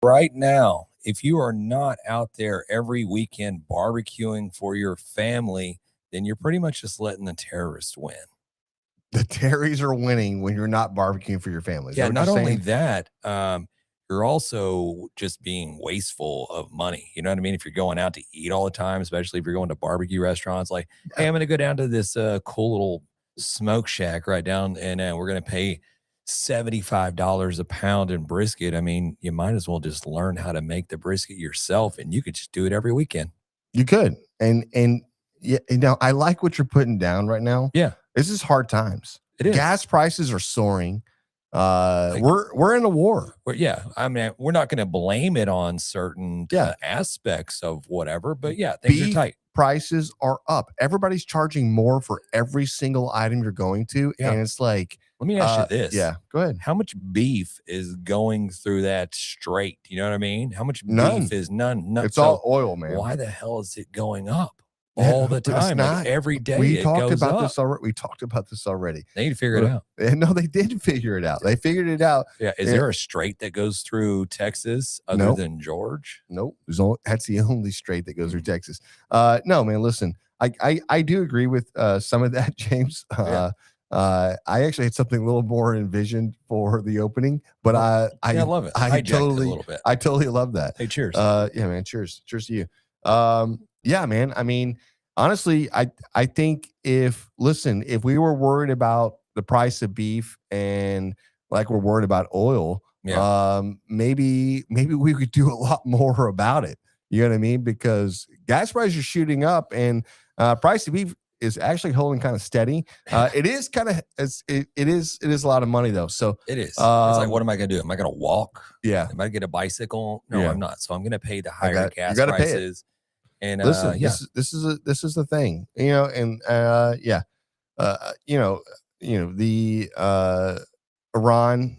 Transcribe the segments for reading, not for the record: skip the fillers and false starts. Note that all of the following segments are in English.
right now, if you are not out there every weekend barbecuing for your family, then you're pretty much just letting the terrorists win. The Terrys are winning when you're not barbecuing for your family. Is Yeah, that what not you're only saying? that, you're also just being wasteful of money. You know what I mean? If you're going out to eat all the time, especially if you're going to barbecue restaurants, like, hey, I'm going to go down to this cool little smoke shack right down, and we're going to pay $75 a pound in brisket. I mean, you might as well just learn how to make the brisket yourself, and you could just do it every weekend. You could. And yeah, I like what you're putting down right now. Yeah, This is hard times. it is. Gas prices are soaring. We're in a war. Yeah, I mean, we're not going to blame it on certain aspects of whatever, but yeah, things are Beef tight. prices are up. Everybody's charging more for every single item you're going to, and it's like, let me ask you this. Yeah, go ahead. How much beef is going through that straight? You know what I mean? How much None. beef is none? It's all oil, man. Why the hell is it going up all the time? Like every day we it goes up. We talked about this already. They need to figure it out. No, they did figure it out. They figured it out. Yeah. Is there a strait that goes through Texas other than George? Nope. That's the only strait that goes through Texas. No, man, listen, I do agree with some of that, James. I actually had something a little more envisioned for the opening, but I love it. I totally, a little bit. I totally love that. Hey, cheers. Yeah, man. Cheers to you. Yeah, man. I mean, honestly, I think if we were worried about the price of beef and like we're worried about oil, maybe we could do a lot more about it. You know what I mean? Because gas prices are shooting up, and price of beef is actually holding kind of steady. It is kind of it is a lot of money though. So it is. It's like, what am I going to do? Am I going to walk? Yeah. Am I going to get a bicycle? No, I'm not. So I'm going to pay the higher gas prices. Pay it. And listen, this is the thing, and the Iran,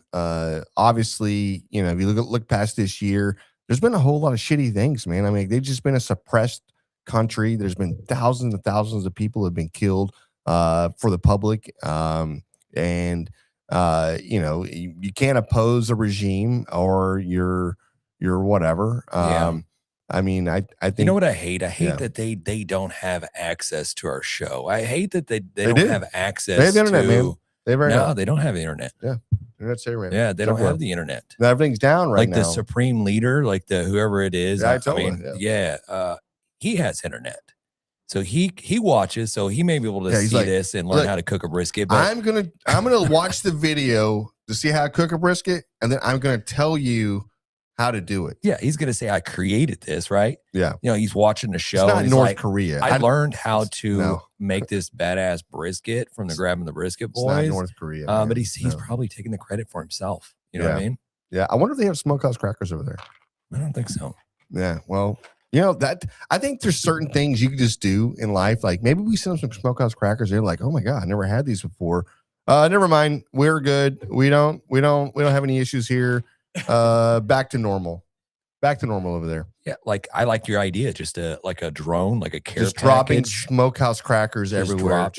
obviously, if you look past this year, there's been a whole lot of shitty things, man. I mean, they've just been a suppressed country. There's been thousands and thousands of people have been killed for the public, and you can't oppose a regime or you're whatever. I mean, I think, you know what I hate? I hate that they don't have access to our show. I hate that they don't have access. They have internet, man. They don't have the internet. Yeah, internet's everywhere. Yeah, they don't have the internet. Everything's down right now. Like the supreme leader, like whoever it is. Yeah, he has internet, so he watches, so he may be able to see this and learn how to cook a brisket. But I'm gonna watch the video to see how to cook a brisket, and then I'm gonna tell you how to do it. Yeah, he's gonna say, I created this, right? Yeah. He's watching the show. It's not North Korea. I learned how to make this badass brisket from the Grabbing the Brisket boys. It's not North Korea. But he's probably taking the credit for himself. You know what I mean? Yeah. I wonder if they have smokehouse crackers over there. I don't think so. Yeah. Well, that I think there's certain things you can just do in life. Like maybe we send them some smokehouse crackers. They're like, oh my God, I never had these before. Never mind. We're good. We don't have any issues here. Back to normal over there. Yeah, like I like your idea, just like a drone, like a care just package. Dropping smokehouse crackers just everywhere.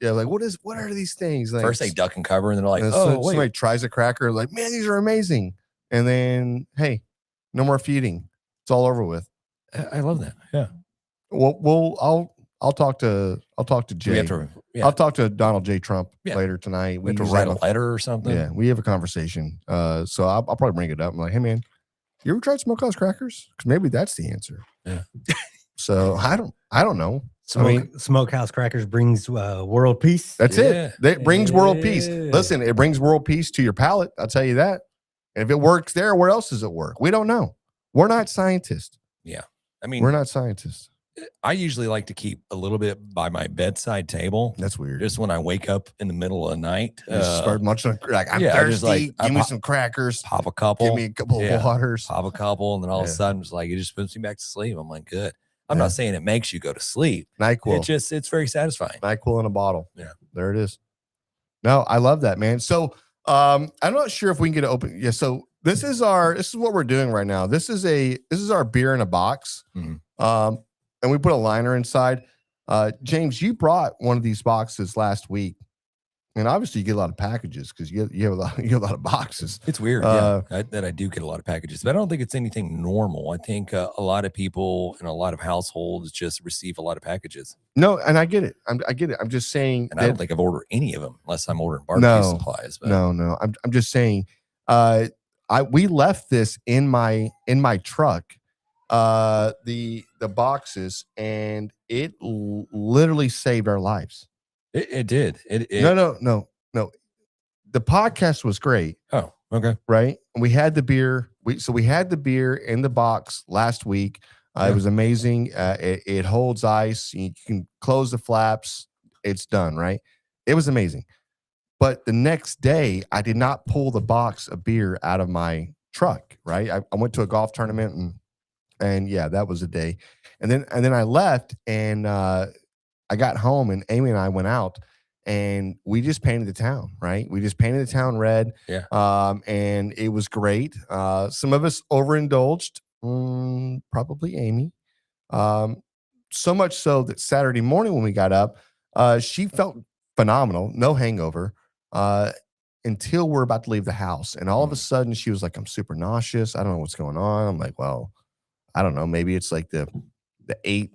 Like what are these things? Like, first they duck and cover, and they're like, somebody tries a cracker, like, man, these are amazing. And then, hey, no more feeding. It's all over with. I love that. Yeah. Well, I'll talk to Jay. I'll talk to Donald J. Trump later tonight. We have to write a letter or something. Yeah, we have a conversation. So I'll probably bring it up. I'm like, hey man, you ever tried smokehouse crackers? Because maybe that's the answer. Yeah. So I don't know. Smokehouse crackers brings world peace. That's it. It brings world peace. Listen, it brings world peace to your palate. I'll tell you that. And if it works there, where else does it work? We don't know. We're not scientists. Yeah. I mean, we're not scientists. I usually like to keep a little bit by my bedside table. That's weird. Just when I wake up in the middle of the night. Just start munching. Like, I'm thirsty. Give me some crackers. Pop a couple. Give me a couple of waters. Pop a couple. And then all of a sudden, it's like, it just puts me back to sleep. I'm like, good. I'm not saying it makes you go to sleep. NyQuil. It's very satisfying. NyQuil in a bottle. Yeah. There it is. No, I love that, man. So I'm not sure if we can get it open. Yeah. So this is what we're doing right now. This is our beer in a box. Mm-hmm. And we put a liner inside. James, you brought one of these boxes last week. And obviously, you get a lot of packages because you have a lot of boxes. It's weird, that I do get a lot of packages, but I don't think it's anything normal. I think a lot of people in a lot of households just receive a lot of packages, No, and I get it. I get it. I'm just saying and I don't think I've ordered any of them unless I'm ordering barbecue no, supplies. But no. I'm just saying. We left this in my truck, the boxes, and it literally saved our lives. it did. No. The podcast was great. Oh, okay. Right. And we had the beer. We had the beer in the box last week. It was amazing. It holds ice. You can close the flaps. It's done. Right. It was amazing. But the next day, I did not pull the box of beer out of my truck. Right. I went to a golf tournament and yeah, that was a day. And then I left and I got home and Amy and I went out and we just painted the town, right? We just painted the town red. Yeah. And it was great. Some of us overindulged, probably Amy. So much so that Saturday morning when we got up, she felt phenomenal, no hangover, until we're about to leave the house. And all of a sudden she was like, I'm super nauseous. I don't know what's going on. I'm like, well, I don't know. Maybe it's like the 8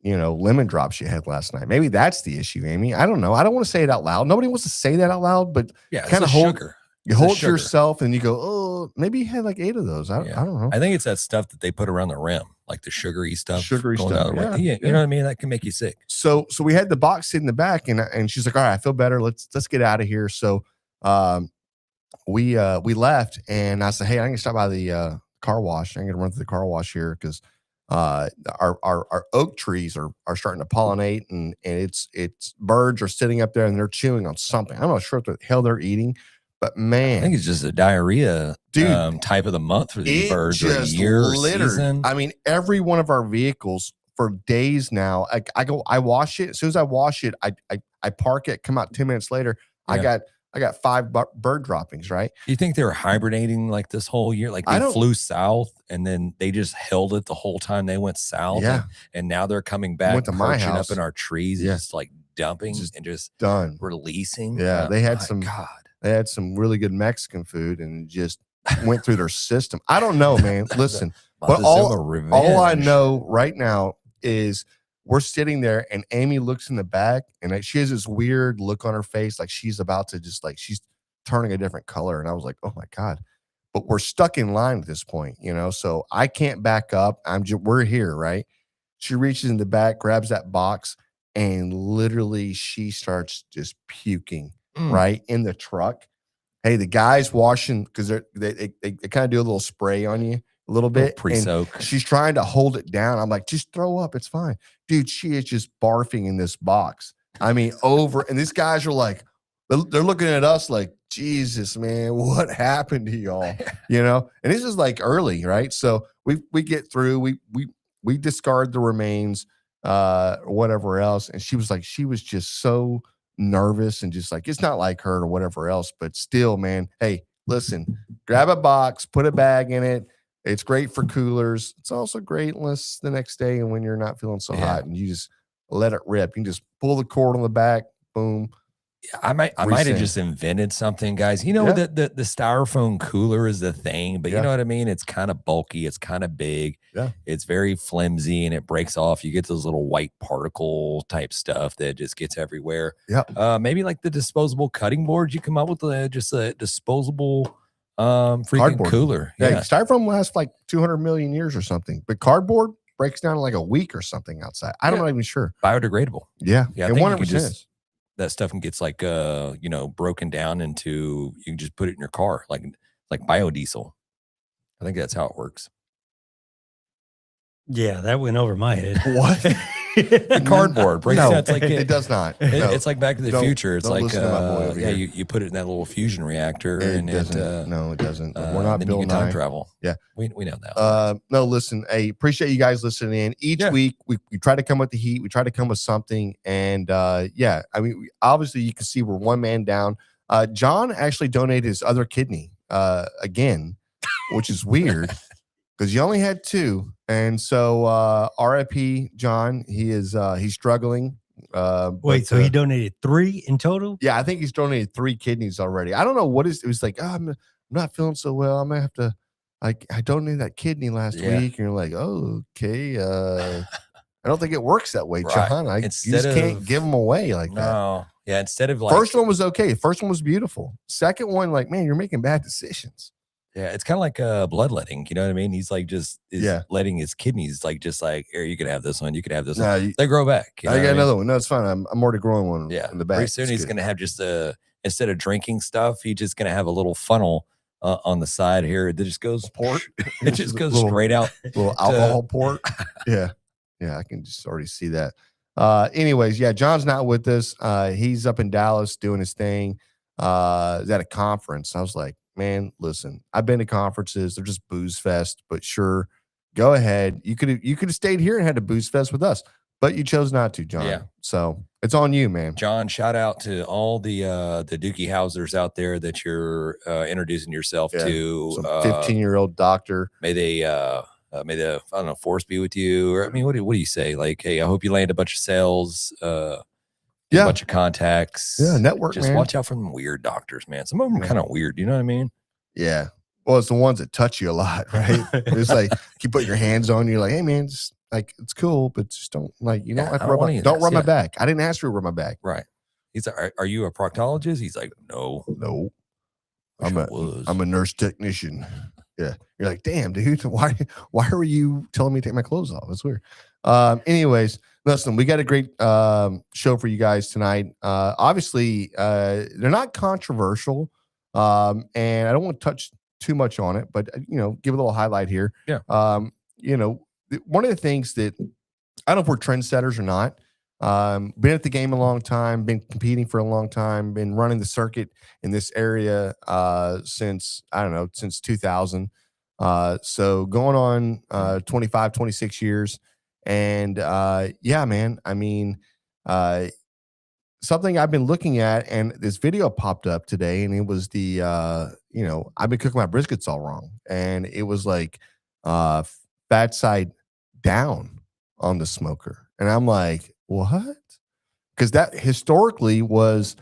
lemon drops you had last night. Maybe that's the issue, Amy. I don't know. I don't want to say it out loud. Nobody wants to say that out loud, but yeah, kind of sugar. You hold to yourself and you go, oh, maybe you had like 8 of those. I don't know. I think it's that stuff that they put around the rim, like the sugary stuff. Sugary going stuff. down the rim. You know what I mean? That can make you sick. So we had the box sitting in the back and she's like, all right, I feel better. Let's get out of here. So we left and I said, hey, I'm gonna stop by the car wash. I'm gonna run through the car wash here because our oak trees are starting to pollinate and it's birds are sitting up there and they're chewing on something. I'm not sure what the hell they're eating, but man, I think it's just a diarrhea type of the month for these birds or a year or season. I mean, every one of our vehicles for days now, I wash it. As soon as I wash it, I park it, come out 10 minutes later. Yeah. I got 5 bird droppings, right? You think they were hibernating like this whole year? Like they flew south and then they just held it the whole time they went south. Yeah. And now they're coming back, to my house up in our trees, just like dumping and just done releasing. Yeah. They had some really good Mexican food and just went through their system. I don't know, man. Listen, but all I know right now is we're sitting there and Amy looks in the back and she has this weird look on her face. Like she's about to just like, she's turning a different color. And I was like, oh my God, but we're stuck in line at this point, so I can't back up. We're here. Right. She reaches in the back, grabs that box and literally she starts just puking right in the truck. Hey, the guys washing because they kind of do a little spray on you a little bit. Pre-soak. She's trying to hold it down. I'm like, just throw up. It's fine. Dude, she is just barfing in this box. I mean, and these guys are like, they're looking at us like, Jesus, man, what happened to y'all? And this is like early, right? So we get through, we discard the remains, or whatever else. And she was just so nervous and just like, it's not like her or whatever else, but still, man, hey, listen, grab a box, put a bag in it. It's great for coolers. It's also great unless the next day and when you're not feeling so hot and you just let it rip. You can just pull the cord on the back, boom. Yeah, I might have just invented something, guys. The styrofoam cooler is the thing, but you know what I mean? It's kind of bulky, it's kind of big, it's very flimsy and it breaks off. You get those little white particle type stuff that just gets everywhere. Maybe like the disposable cutting boards, you come up with just a disposable freaking cardboard cooler. Styrofoam lasts like 200 million years or something, but cardboard breaks down in like a week or something outside. I'm not even sure. Biodegradable. Yeah. I and think 100% is. That stuff gets like broken down into, you can just put it in your car like biodiesel. I think that's how it works. Yeah, that went over my head. What? The cardboard breaks down. It's like it does not. It's like Back to the Future. It's like you put it in that little fusion reactor and it doesn't. We're not Bill Nye. Time travel. Yeah, we know that. No, listen, I appreciate you guys listening in. Each week we try to come with the heat. We try to come with something, and I mean, obviously you can see we're one man down. John actually donated his other kidney again, which is weird. Because you only had 2, and so RIP John. He's struggling. Wait, so he donated 3 in total? Yeah, I think he's donated 3 kidneys already. I don't know what it was like. Oh, I'm not feeling so well. I'm gonna have to. I donated that kidney last week, and you're like, oh, okay. I don't think it works that way, Right. John. You Instead just can't of- give them away like that. No. Yeah. Instead of like First one was okay. First one was beautiful. Second one, like, man, you're making bad decisions. yeah, it's kind of like bloodletting. You know what I mean? He's like just letting his kidneys just like, here, you can have this one. You can have this No, one. They grow back. I got another one. No, it's fine. I'm already growing one. Yeah. In the back. Pretty soon he's going to have just instead of drinking stuff, he's just going to have a little funnel on the side here that just goes port. It just goes straight out. Little alcohol port. Yeah. Yeah. I can just already see that. Anyways, yeah, John's not with us. He's up in Dallas doing his thing. Is at a conference. I was like, man, listen, I've been to conferences. They're just booze fest, but sure, go ahead. You could have stayed here and had a booze fest with us, but you chose not to, John. Yeah. So it's on you, man. John, shout out to all the Dookie Housers out there that you're introducing yourself to. Some 15-year-old doctor. May the I don't know, force be with you. Or I mean, what do you say? Like, hey, I hope you land a bunch of sales. A bunch of contacts. Yeah, network. Just man. watch out for them weird doctors, man. Some of them are kind of weird. You know what I mean? Yeah. Well, it's the ones that touch you a lot, right? It's like you put your hands on you, like, hey, man, just like it's cool, but just don't like you don't have to don't rub my back. I didn't ask you to rub my back. Right. He's like, are you a proctologist? He's like, no. I'm a nurse technician. Yeah. You're like, damn, dude, why are you telling me to take my clothes off? It's weird. Anyways, listen, we got a great show for you guys tonight. Obviously, they're not controversial. And I don't want to touch too much on it, but give a little highlight here. Yeah. One of the things that I don't know if we're trendsetters or not. Been at the game a long time, been competing for a long time, been running the circuit in this area since 2000. So going on 25, 26 years. And yeah, man, I mean, something I've been looking at, and this video popped up today, and it was the I've been cooking my briskets all wrong, and it was like fat side down on the smoker, and I'm like, what? Because that historically was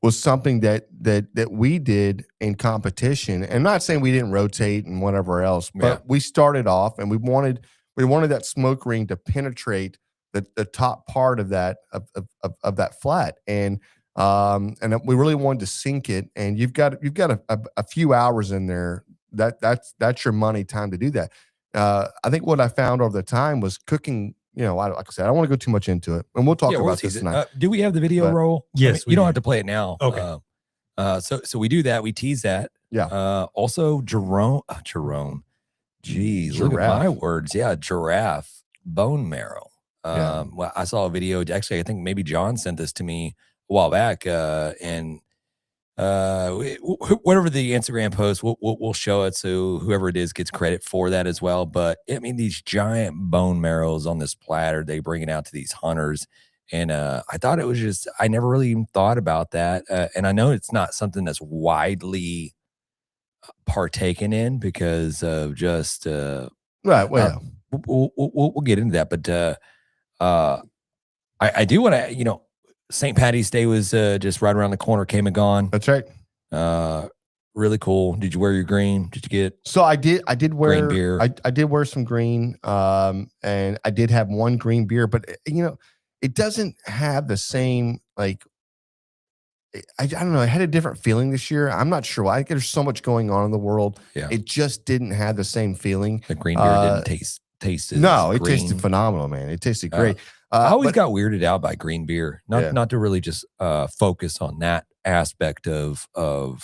something that we did in competition, and I'm not saying we didn't rotate and whatever else, but we started off and we wanted that smoke ring to penetrate the top part of that of that flat, and we really wanted to sink it. And you've got a few hours in there. That's your money time to do that. I think what I found over the time was cooking. Like I said, I don't want to go too much into it, and we'll talk about this tonight. Do we have the video roll? Yes, you don't have to play it now. Okay. So we do that. We tease that. Yeah. Also, Jerome. Geez, look at my words. Yeah, giraffe bone marrow. Well, I saw a video. Actually, I think maybe John sent this to me a while back. And whatever the Instagram post, we'll show it, so whoever it is gets credit for that as well. But I mean, these giant bone marrows on this platter, they bring it out to these hunters, and I thought it was just, I never really even thought about that, and I know it's not something that's widely partaken in because of just right. Well, we'll get into that, but I do want to, St. Patty's Day was just right around the corner, came and gone. That's right. Really cool. Did you wear your green? Did you get? So I did wear green beer. I did wear some green, and I did have one green beer, but it doesn't have the same, like, I don't know. I had a different feeling this year. I'm not sure why. There's so much going on in the world. Yeah. It just didn't have the same feeling. The green beer didn't taste as no, it green. tasted phenomenal, man. It tasted great. I always got weirded out by green beer. Not to really just focus on that aspect of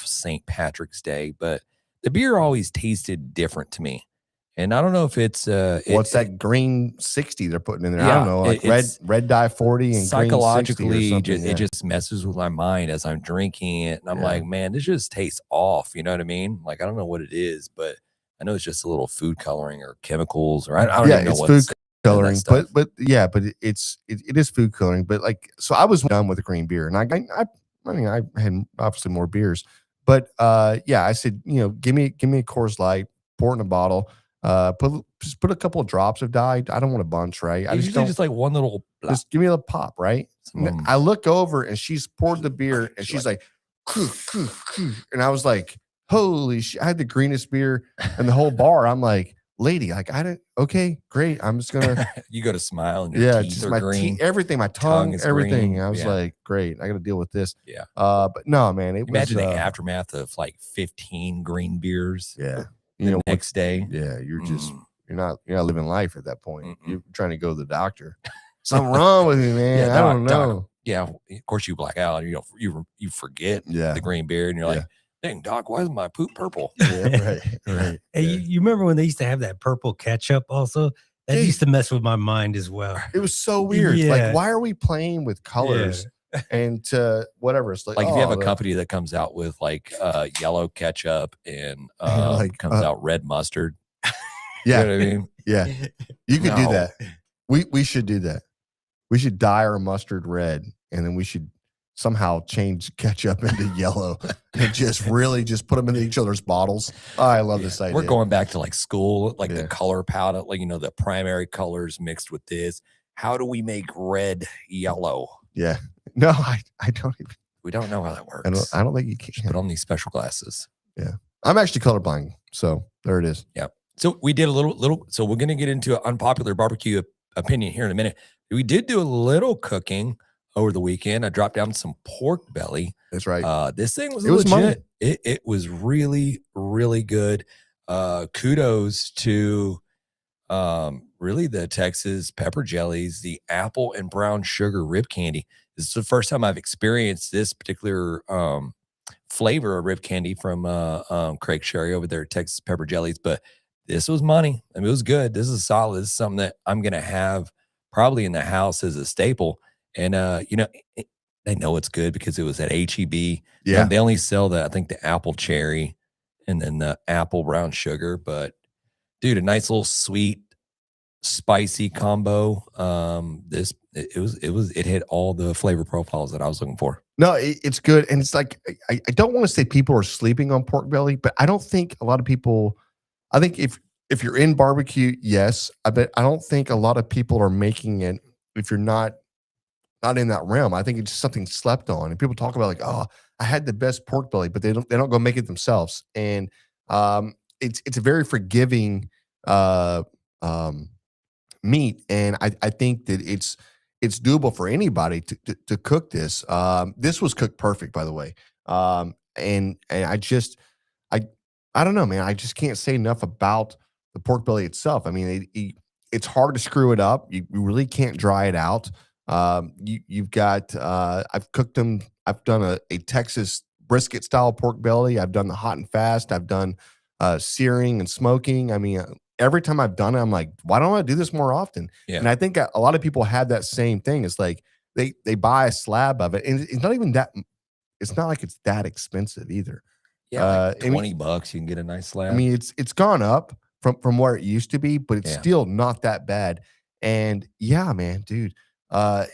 St. Patrick's Day, but the beer always tasted different to me. And I don't know if it's what's that green 60 they're putting in there? I don't know, like red dye 40 and psychologically green 60 it just messes with my mind as I'm drinking it, and I'm like, man, this just tastes off. You know what I mean? Like, I don't know what it is, but I know it's just a little food coloring or chemicals, or I don't even know it's what's food coloring, but it is food coloring. But like, so I was done with the green beer, and I mean, I had obviously more beers, but I said, give me a Coors Light, pour it in a bottle, put just put a couple of drops of dye. I don't want a bunch, right? I It's just usually don't. just like one little. Just give me a pop, right? Some- I look over and she's poured the beer and she's like, and I was like, holy shit. I had the greenest beer in the whole bar. I'm like, lady, like I didn't. Okay, great. I'm just gonna. you go to smile and your teeth just are my green. teeth, everything, my tongue tongue, is everything. green, I was yeah. like, great. I got to deal with this. Yeah. But no, man, it Imagine was the aftermath of like 15 green beers. yeah. The next day. Yeah, you're just you're not living life at that point. Mm-mm. You're trying to go to the doctor. Something wrong with me, man. Yeah, I don't know. Doc, yeah, of course you black out. You forget Yeah. the green beer, and you're like, dang, Doc, why is my poop purple? Yeah, right. Hey, you remember when they used to have that purple ketchup also? That Dude. used to mess with my mind as well. It was so weird. Yeah. Like, why are we playing with colors and whatever? It's like, Like if you have a company that comes out with like yellow ketchup and comes out red mustard. Yeah. You know what I mean? Yeah. You could do that. We should do that. We should dye our mustard red, and then we should somehow change ketchup into yellow and just really just put them in each other's bottles. Oh, I love this idea. We're going back to like school, like the color palette, like, the primary colors mixed with this. How do we make red yellow? Yeah. No, I don't even. We don't know how that works. I don't think you can. Just put on these special glasses. Yeah. I'm actually colorblind. So there it is. Yeah. So we did a little. So we're going to get into an unpopular barbecue opinion here in a minute. We did do a little cooking over the weekend. I dropped down some pork belly. That's right. This thing was legit. Money. It was really, really good. Kudos to really the Texas pepper jellies, the apple and brown sugar rib candy. This is the first time I've experienced this particular flavor of rib candy from Craig Sherry over there at Texas Pepper Jellies. But this was money. I mean, it was good. This is solid. This is something that I'm going to have probably in the house as a staple. And, they know it's good because it was at HEB. Yeah. And they only sell I think the apple cherry and then the apple brown sugar. But dude, a nice little sweet, spicy combo. It hit all the flavor profiles that I was looking for. No, it's good. And it's like, I don't want to say people are sleeping on pork belly, but I don't think a lot of people, I think if you're in barbecue, yes, I don't think a lot of people are making it if you're not in that realm. I think it's just something slept on. And people talk about like, oh, I had the best pork belly, but they don't go make it themselves. And it's a very forgiving meat. And I think that it's doable for anybody to cook this. This was cooked perfect, by the way. And I don't know, man. I just can't say enough about the pork belly itself. I mean, it's hard to screw it up. You really can't dry it out. You've got I've cooked them. I've done a Texas brisket style pork belly. I've done the hot and fast. I've done searing and smoking. I mean, every time I've done it, I'm like, why don't I do this more often? Yeah. And I think a lot of people have that same thing. It's like they buy a slab of it, and it's not even that. It's not like it's that expensive either. Yeah, like $20, you can get a nice slab. I mean, it's gone up from where it used to be, but it's still not that bad. And yeah, man, dude,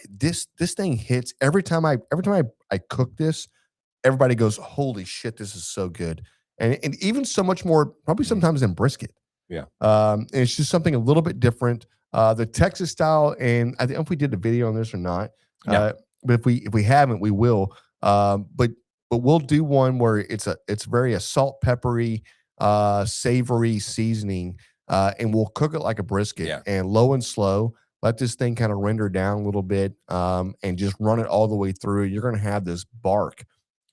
this thing hits every time I cook this. Everybody goes, holy shit, this is so good, and even so much more, probably sometimes than brisket. Yeah, and it's just something a little bit different. The Texas style, and I don't know if we did a video on this or not. No. But if we haven't, we will. But we'll do one where it's very salt, peppery, savory seasoning, and we'll cook it like a brisket and low and slow. Let this thing kind of render down a little bit, and just run it all the way through. You're going to have this bark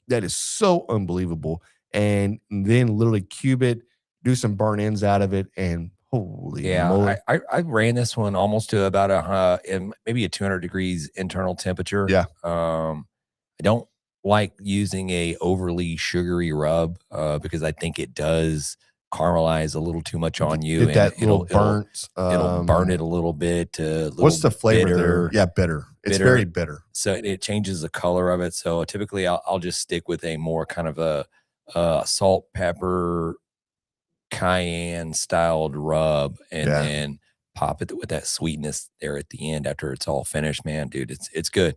that is so unbelievable, and then literally cube it, do some burn ends out of it, and holy moly. I ran this one almost to about maybe a 200 degrees internal temperature. Yeah. I don't like using a overly sugary rub because I think it does caramelize a little too much on you. Get that little burnt. It'll burn it a little bit. What's the flavor bitter, there? Yeah, bitter. It's very bitter. So it changes the color of it. So typically I'll just stick with a more kind of a salt, pepper, cayenne styled rub, and then pop it with that sweetness there at the end after it's all finished. Man, dude, it's good.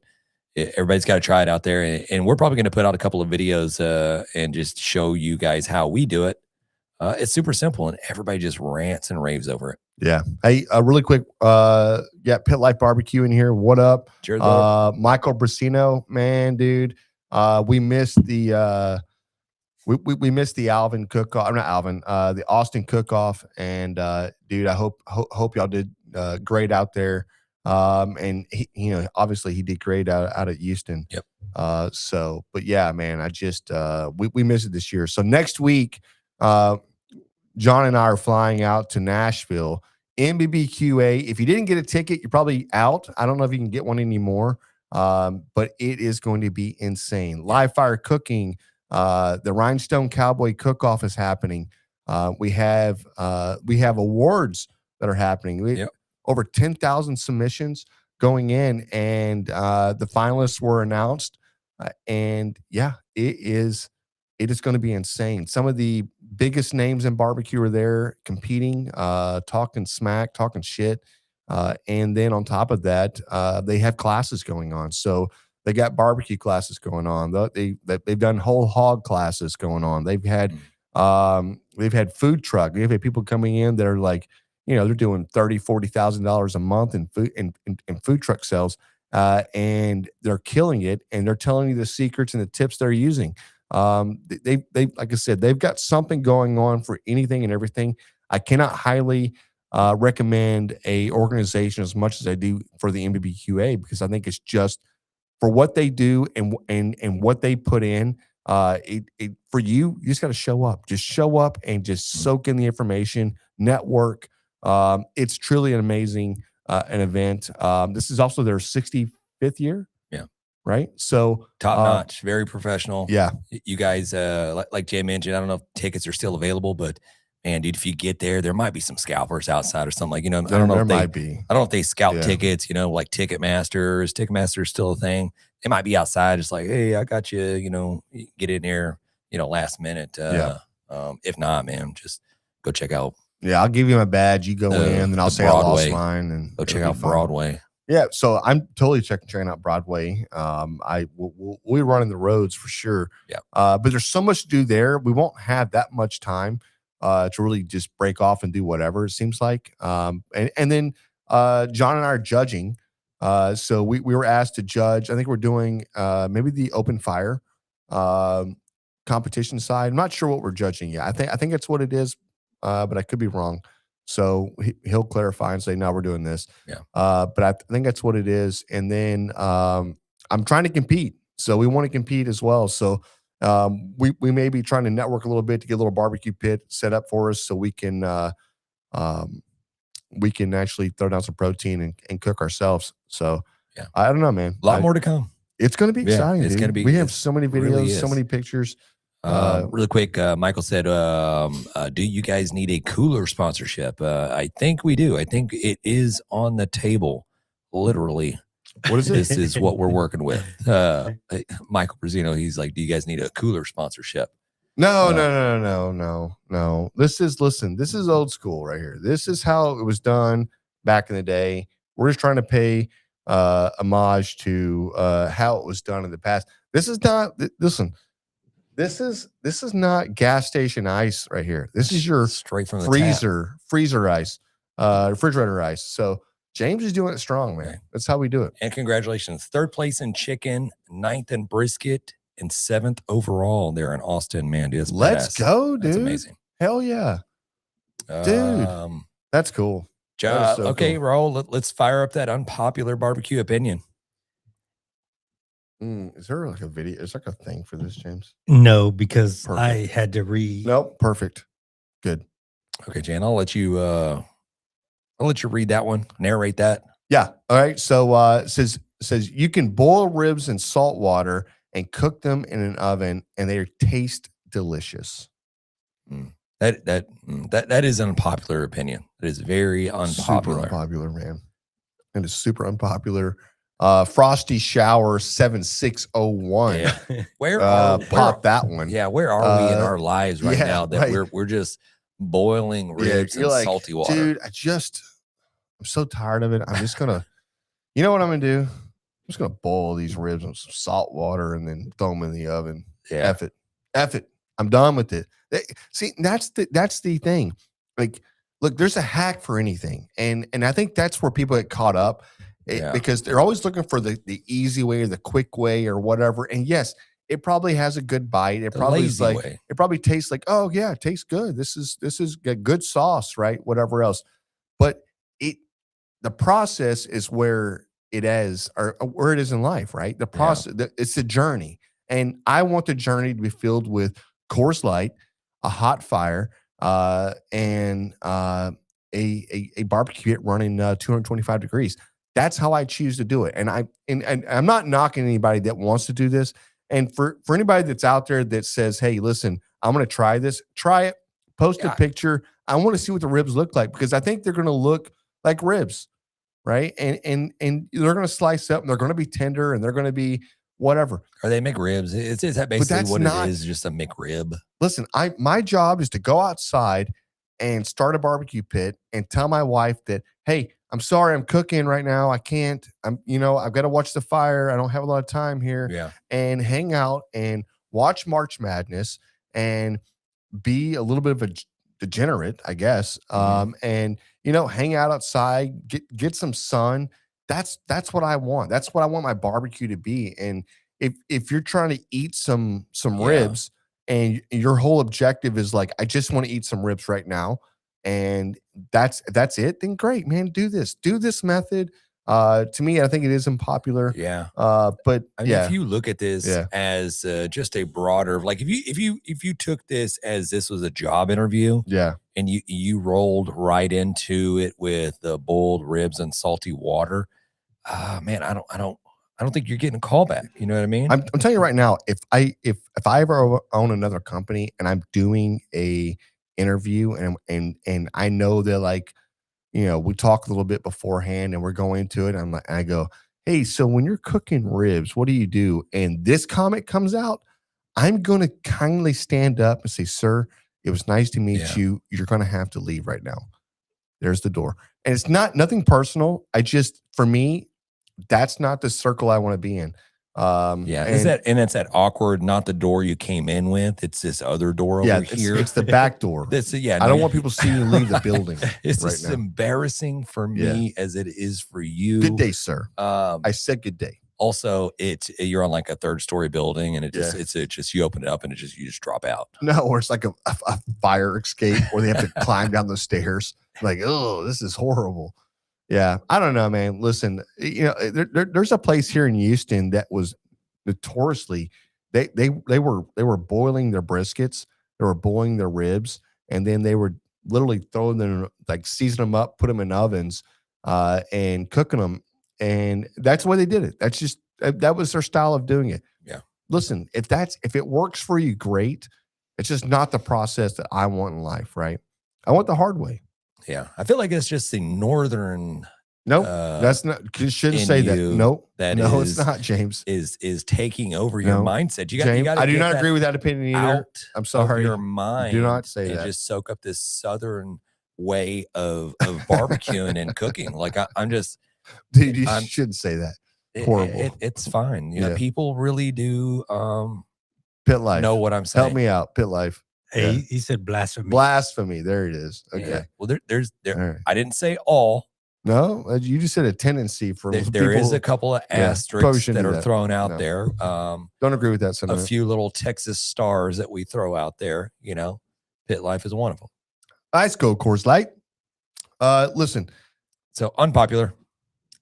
Everybody's got to try it out there, and we're probably going to put out a couple of videos and just show you guys how we do it. It's super simple, and everybody just rants and raves over it. Yeah. Hey, really quick. Pit Life Barbecue in here. What up? Cheers, brother. Michael Brasino, man, dude. We missed the we missed the Alvin cook off. Not Alvin, the Austin cook off. And dude, I hope y'all did great out there. And he, obviously he did great out at Houston. Yep. But yeah, man, I just we missed it this year. So next week, John and I are flying out to Nashville. MBBQA. If you didn't get a ticket, you're probably out. I don't know if you can get one anymore. But it is going to be insane. Live fire cooking. The Rhinestone Cowboy Cook-Off is happening. We have awards that are happening. Over 10,000 submissions going in, and the finalists were announced. And yeah, it is going to be insane. Some of the biggest names in barbecue are there competing, talking smack, talking shit. And then on top of that, they have classes going on. So they got barbecue classes going on. They've done whole hog classes going on. They've had food truck. They've had people coming in that are like, they're doing $30,000-$40,000 a month in food truck sales, and they're killing it. And they're telling you the secrets and the tips they're using. They like I said, they've got something going on for anything and everything. I cannot highly recommend a organization as much as I do for the MBBQA, because I think it's just for what they do and what they put in. For you just got to show up. Just show up and just soak in the information, network. It's truly an amazing an event. This is also their 65th year. Yeah. Right. So top notch, very professional. Yeah. You guys, like Jay mentioned, I don't know if tickets are still available, but man, dude, if you get there might be some scalpers outside or something. Like, I don't know if they might be. I don't know if they scalp tickets, like Ticketmaster. Ticketmaster is still a thing. They might be outside, just like, hey, I got you, get in there, last minute. If not, man, just go check out. Yeah, I'll give you my badge. You go in, and I'll say Broadway. I lost mine. And go check out Broadway. Yeah, so I'm totally checking out Broadway. We're running the roads for sure. Yeah. But there's so much to do there. We won't have that much time to really just break off and do whatever, it seems like. And then John and I are judging. So we were asked to judge. I think we're doing maybe the open fire competition side. I'm not sure what we're judging yet. I think that's what it is, but I could be wrong. So he'll clarify and say, no, we're doing this. Yeah. But I think that's what it is. And then I'm trying to compete. So we want to compete as well. So we may be trying to network a little bit to get a little barbecue pit set up for us so we can actually throw down some protein and cook ourselves. So yeah, I don't know, man. A lot more to come. It's going to be exciting. It's going to be. We have so many videos, really so many pictures. Really quick, Michael said, do you guys need a cooler sponsorship? I think we do. I think it is on the table, literally. What is it? This is what we're working with. Michael Brisino, he's like, do you guys need a cooler sponsorship? No. This is old school right here. This is how it was done back in the day. We're just trying to pay homage to how it was done in the past. This is not, listen, this is not gas station ice right here. This is your straight from the freezer ice, refrigerator ice. So James is doing it strong, man. That's how we do it. And congratulations. 3rd place in chicken, 9th in brisket, and 7th overall there in Austin, man. Dude, let's go, dude. That's amazing. Hell yeah. Dude. That's cool. Okay, cool. Raul, let's fire up that unpopular barbecue opinion. Is there like a video? Is like a thing for this, James? No, because perfect. I had to read. Nope. Perfect. Good. Okay, Jan, I'll let you read that one, narrate that. Yeah. All right. So it says you can boil ribs in salt water and cook them in an oven, and they taste delicious. That is an unpopular opinion. It is very unpopular. Super unpopular, man. It is super unpopular. Frosty Shower 7601. Yeah. Pop that one. Yeah, where are we in our lives right now that we're just boiling ribs in salty water? Dude, I'm so tired of it. I'm just gonna, you know what I'm gonna do? I'm just gonna boil these ribs in some salt water and then throw them in the oven. Yeah. F it. I'm done with it. See, that's the thing. Like, look, there's a hack for anything, and I think that's where people get caught up, Yeah. because they're always looking for the easy way or the quick way or whatever. And yes, it probably has a good bite. It The probably is lazy like way. it probably tastes like, oh yeah, it tastes good. This is a good sauce, right? Whatever else, but the process is where it is, or where it is in life, right? The process, it's a journey. And I want the journey to be filled with Coors Light, a hot fire, and a barbecue pit running 225 degrees. That's how I choose to do it. And and I'm not knocking anybody that wants to do this. And for anybody that's out there that says, hey, listen, I'm going to try this, try it, post a picture. I want to see what the ribs look like, because I think they're going to look like ribs, right? And they're going to slice up, and they're going to be tender, and they're going to be whatever. Are they McRibs? Is that basically what it is? Just a McRib? Listen, my job is to go outside and start a barbecue pit and tell my wife that, hey, I'm sorry, I'm cooking right now. I can't. I've got to watch the fire. I don't have a lot of time here. Yeah. And hang out and watch March Madness and be a little bit of a degenerate, I guess. And hang out outside, get some sun. That's what I want. That's what I want my barbecue to be. And if you're trying to eat some ribs, and your whole objective is like, I just want to eat some ribs right now, and that's it, then great, man. Do this method. To me, I think it is unpopular. Yeah. But I mean, if you look at this as just a broader, like if you took this as this was a job interview, and you rolled right into it with the boiled ribs and salty water, man, I don't think you're getting a callback. You know what I mean? I'm telling you right now, if I ever own another company and I'm doing a interview, and I know that, like, we talk a little bit beforehand and we're going into it, and I go, hey, so when you're cooking ribs, what do you do? And this comment comes out, I'm going to kindly stand up and say, sir, it was nice to meet you. You're going to have to leave right now. There's the door. And it's nothing personal. For me, that's not the circle I want to be in. And it's that awkward, not the door you came in with. It's this other door over here. It's the back door. I don't want people seeing you leave the building. It's right as embarrassing for me as it is for you. Good day, sir. I said good day. Also, you're on like a 3rd-story building, and it's just you open it up and you just drop out. No, or it's like a fire escape where they have to climb down the stairs. Like, oh, this is horrible. Yeah, I don't know, man. Listen, there's a place here in Houston that was notoriously they were boiling their briskets, they were boiling their ribs, and then they were literally throwing them, like, season them up, put them in ovens, and cooking them, and that's the way they did it. That's just that was their style of doing it. Yeah. Listen, if it works for you, great. It's just not the process that I want in life, right? I want the hard way. Yeah, I feel like it's just the northern. Nope, that's not. You shouldn't say that. Nope, it's not. James is taking over your mindset. You got. I do not agree with that opinion either. I'm sorry. Your mind. Do not say that. Just soak up this southern way of barbecuing and cooking. Like I'm just. Dude, you shouldn't say that. Horrible. It's fine. You know, people really do. Pit life. Know what I'm saying? Help me out. Pit life. Hey, he said blasphemy. Blasphemy. There it is. Okay. Yeah. Well, there's right. I didn't say all. No, you just said a tendency for there is a couple of asterisks that are thrown out there. Don't agree with that sentiment. A few little Texas stars that we throw out there. Pit life is one of them. Let's go, Coors Light. Listen. So unpopular.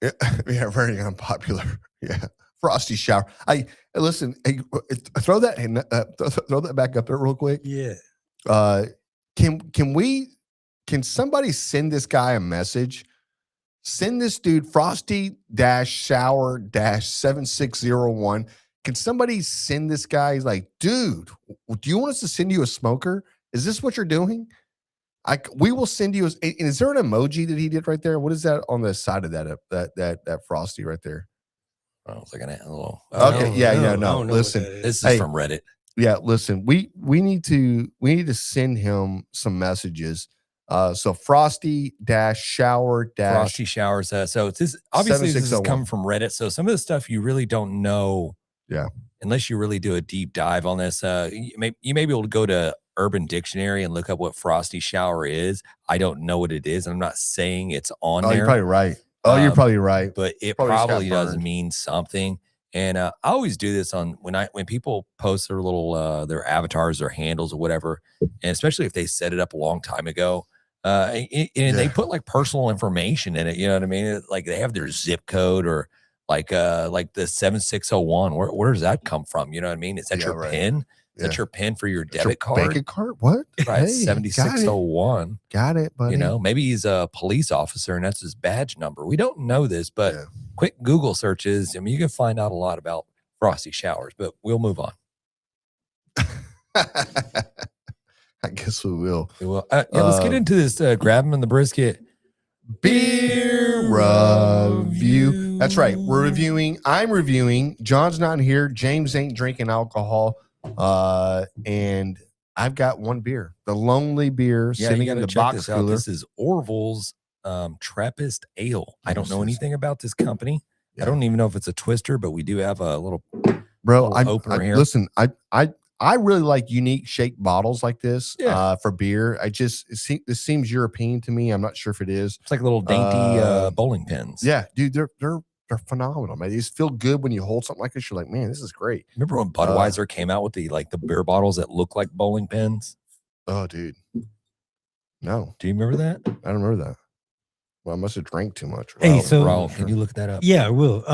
Yeah, very unpopular. Yeah. Frosty shower. Listen. Hey, throw that back up there real quick. Yeah. Can somebody send this guy a message? Send this dude Frosty-shower-7601. Can somebody send this guy? He's like, dude, do you want us to send you a smoker? Is this what you're doing? We will send you. Is there an emoji that he did right there? What is that on the side of that Frosty right there? Oh, it's like a little. Okay, no. Listen, this is from Reddit. Yeah, listen, we need to send him some messages. So Frosty-shower Frosty showers. So it's this obviously this is coming from Reddit. So some of the stuff you really don't know. Yeah. unless you really do a deep dive on this, you may be able to go to Urban Dictionary and look up what frosty shower is. I don't know what it is. I'm not saying it's on Oh, you're there. probably right. Oh, you're probably right. But it Probably just got probably does burned. mean something. And I always do this on when people post their little their avatars or handles or whatever, and especially if they set it up a long time ago. And they put like personal information in it, you know what I mean? Like they have their zip code or like the 7601. Where does that come from? You know what I mean? Is that your pin? Is that your pin for your debit card? Bank card? What? Right, Hey, 7601. Got it, buddy. You know, maybe he's a police officer and that's his badge number. We don't know this, but quick Google searches, I mean, you can find out a lot about frosty showers, but we'll move on. I guess we will. We will. Let's get into this. Grab him in the brisket. Beer review. That's right. I'm reviewing. John's not here. James ain't drinking alcohol. And I've got one beer, the Lonely Beer, sitting in the box cooler. This is Orville's Trappist Ale. I don't know anything about this company. I don't even know if it's a twister, but we do have a little opener here. Listen, I really like unique shaped bottles like this for beer. This seems European to me. I'm not sure if it is. It's like little dainty bowling pins. Yeah, dude, they're phenomenal, man. They just feel good when you hold something like this. You're like, man, this is great. Remember when Budweiser came out with the beer bottles that look like bowling pins? Oh, dude. No. Do you remember that? I don't remember that. Well, I must have drank too much. Hey, so Raul, can you look that up? Yeah, I will.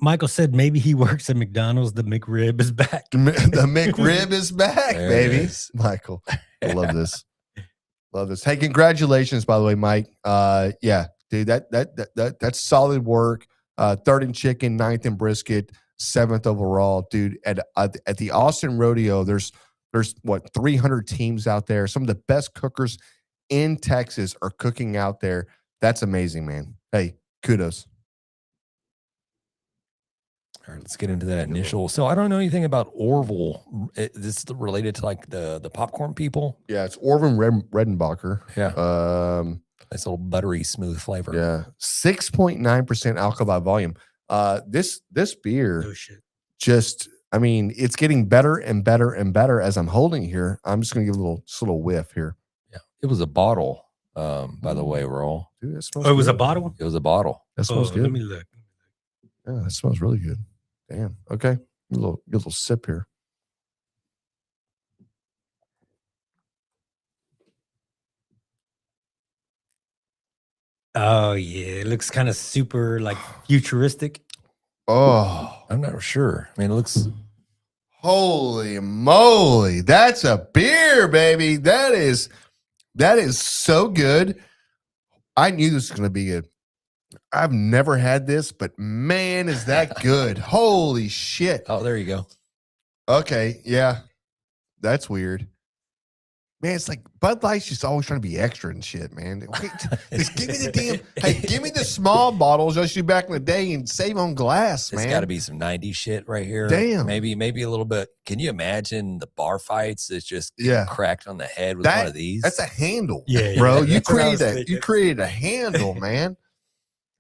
Michael said maybe he works at McDonald's. The McRib is back. The McRib is back, There baby. it is. Michael, I love this. Love this. Hey, congratulations, by the way, Mike. Yeah, dude, that's solid work. Third in chicken, ninth in brisket, seventh overall, dude. At the Austin Rodeo, there's what 300 teams out there. Some of the best cookers in Texas are cooking out there. That's amazing, man. Hey, kudos. All right, let's get into that initial. So I don't know anything about Orville. This is related to like the popcorn people. Yeah, it's Orvin Redenbacher. Yeah. Nice little buttery, smooth flavor. Yeah. 6.9% alcohol by volume. This beer just, I mean, it's getting better and better and better as I'm holding here. I'm just gonna give a little whiff here. Yeah. It was a bottle, by the way, Raul. Dude, that smells Oh, it was good. a bottle? It was a bottle. That smells good. Let me look. Yeah, that smells really good. Damn. Okay. Get a little sip here. Oh yeah, it looks kind of super like futuristic. Oh, I'm not sure. I mean, it looks. Holy moly. That's a beer, baby. That is so good. I knew this was going to be good. I've never had this, but man, is that good. Holy shit. Oh, there you go. Okay. Yeah. That's weird. Man, it's like Bud Light's just always trying to be extra and shit, man. Wait, just give me the give me the small bottles just you back in the day and save on glass, man. It's got to be some 90s shit right here. Damn. Maybe a little bit. Can you imagine the bar fights that's just cracked on the head with one of these? That's a handle. Yeah, bro. yeah, You created a handle, man.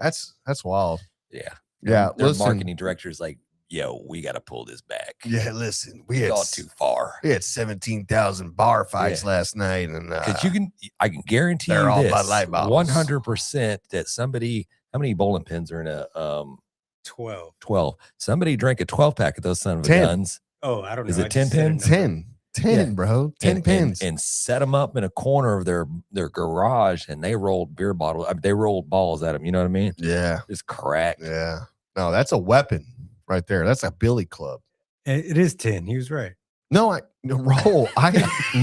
That's wild. Yeah. Yeah. Their Listen, marketing director's like, yo, we got to pull this back. yeah, listen. We gone too far. We had 17,000 bar fights last night, and because I can guarantee they're you all this, Bud Light bottles. 100% that somebody, how many bowling pins are in a 12. 12? Somebody drank a 12 pack of those son of a 10. guns. Oh, I don't know. Is it I just 10 said a pins? number. 10, bro. 10 pins. And set them up in a corner of their garage, and they rolled beer bottles. They rolled balls at them. You know what I mean? Yeah. Just cracked. Yeah. No, that's a weapon right there. That's a billy club. It is 10. He was right. No, Raul, I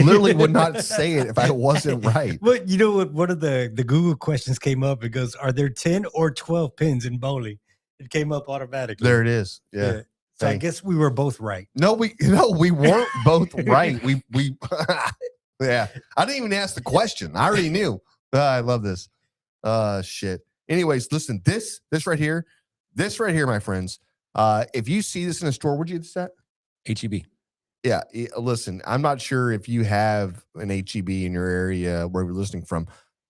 literally would not say it if I wasn't right. But you know what? One of the Google questions came up. It goes, are there 10 or 12 pins in bowling? It came up automatically. There it is. Yeah. So I guess we were both right. No, we weren't both right. We yeah. I didn't even ask the question. I already knew. I love this. Shit. Anyways, listen, this right here, my friends. If you see this in a store, would you get this at? HEB. Yeah. Listen, I'm not sure if you have an HEB in your area where you're listening from,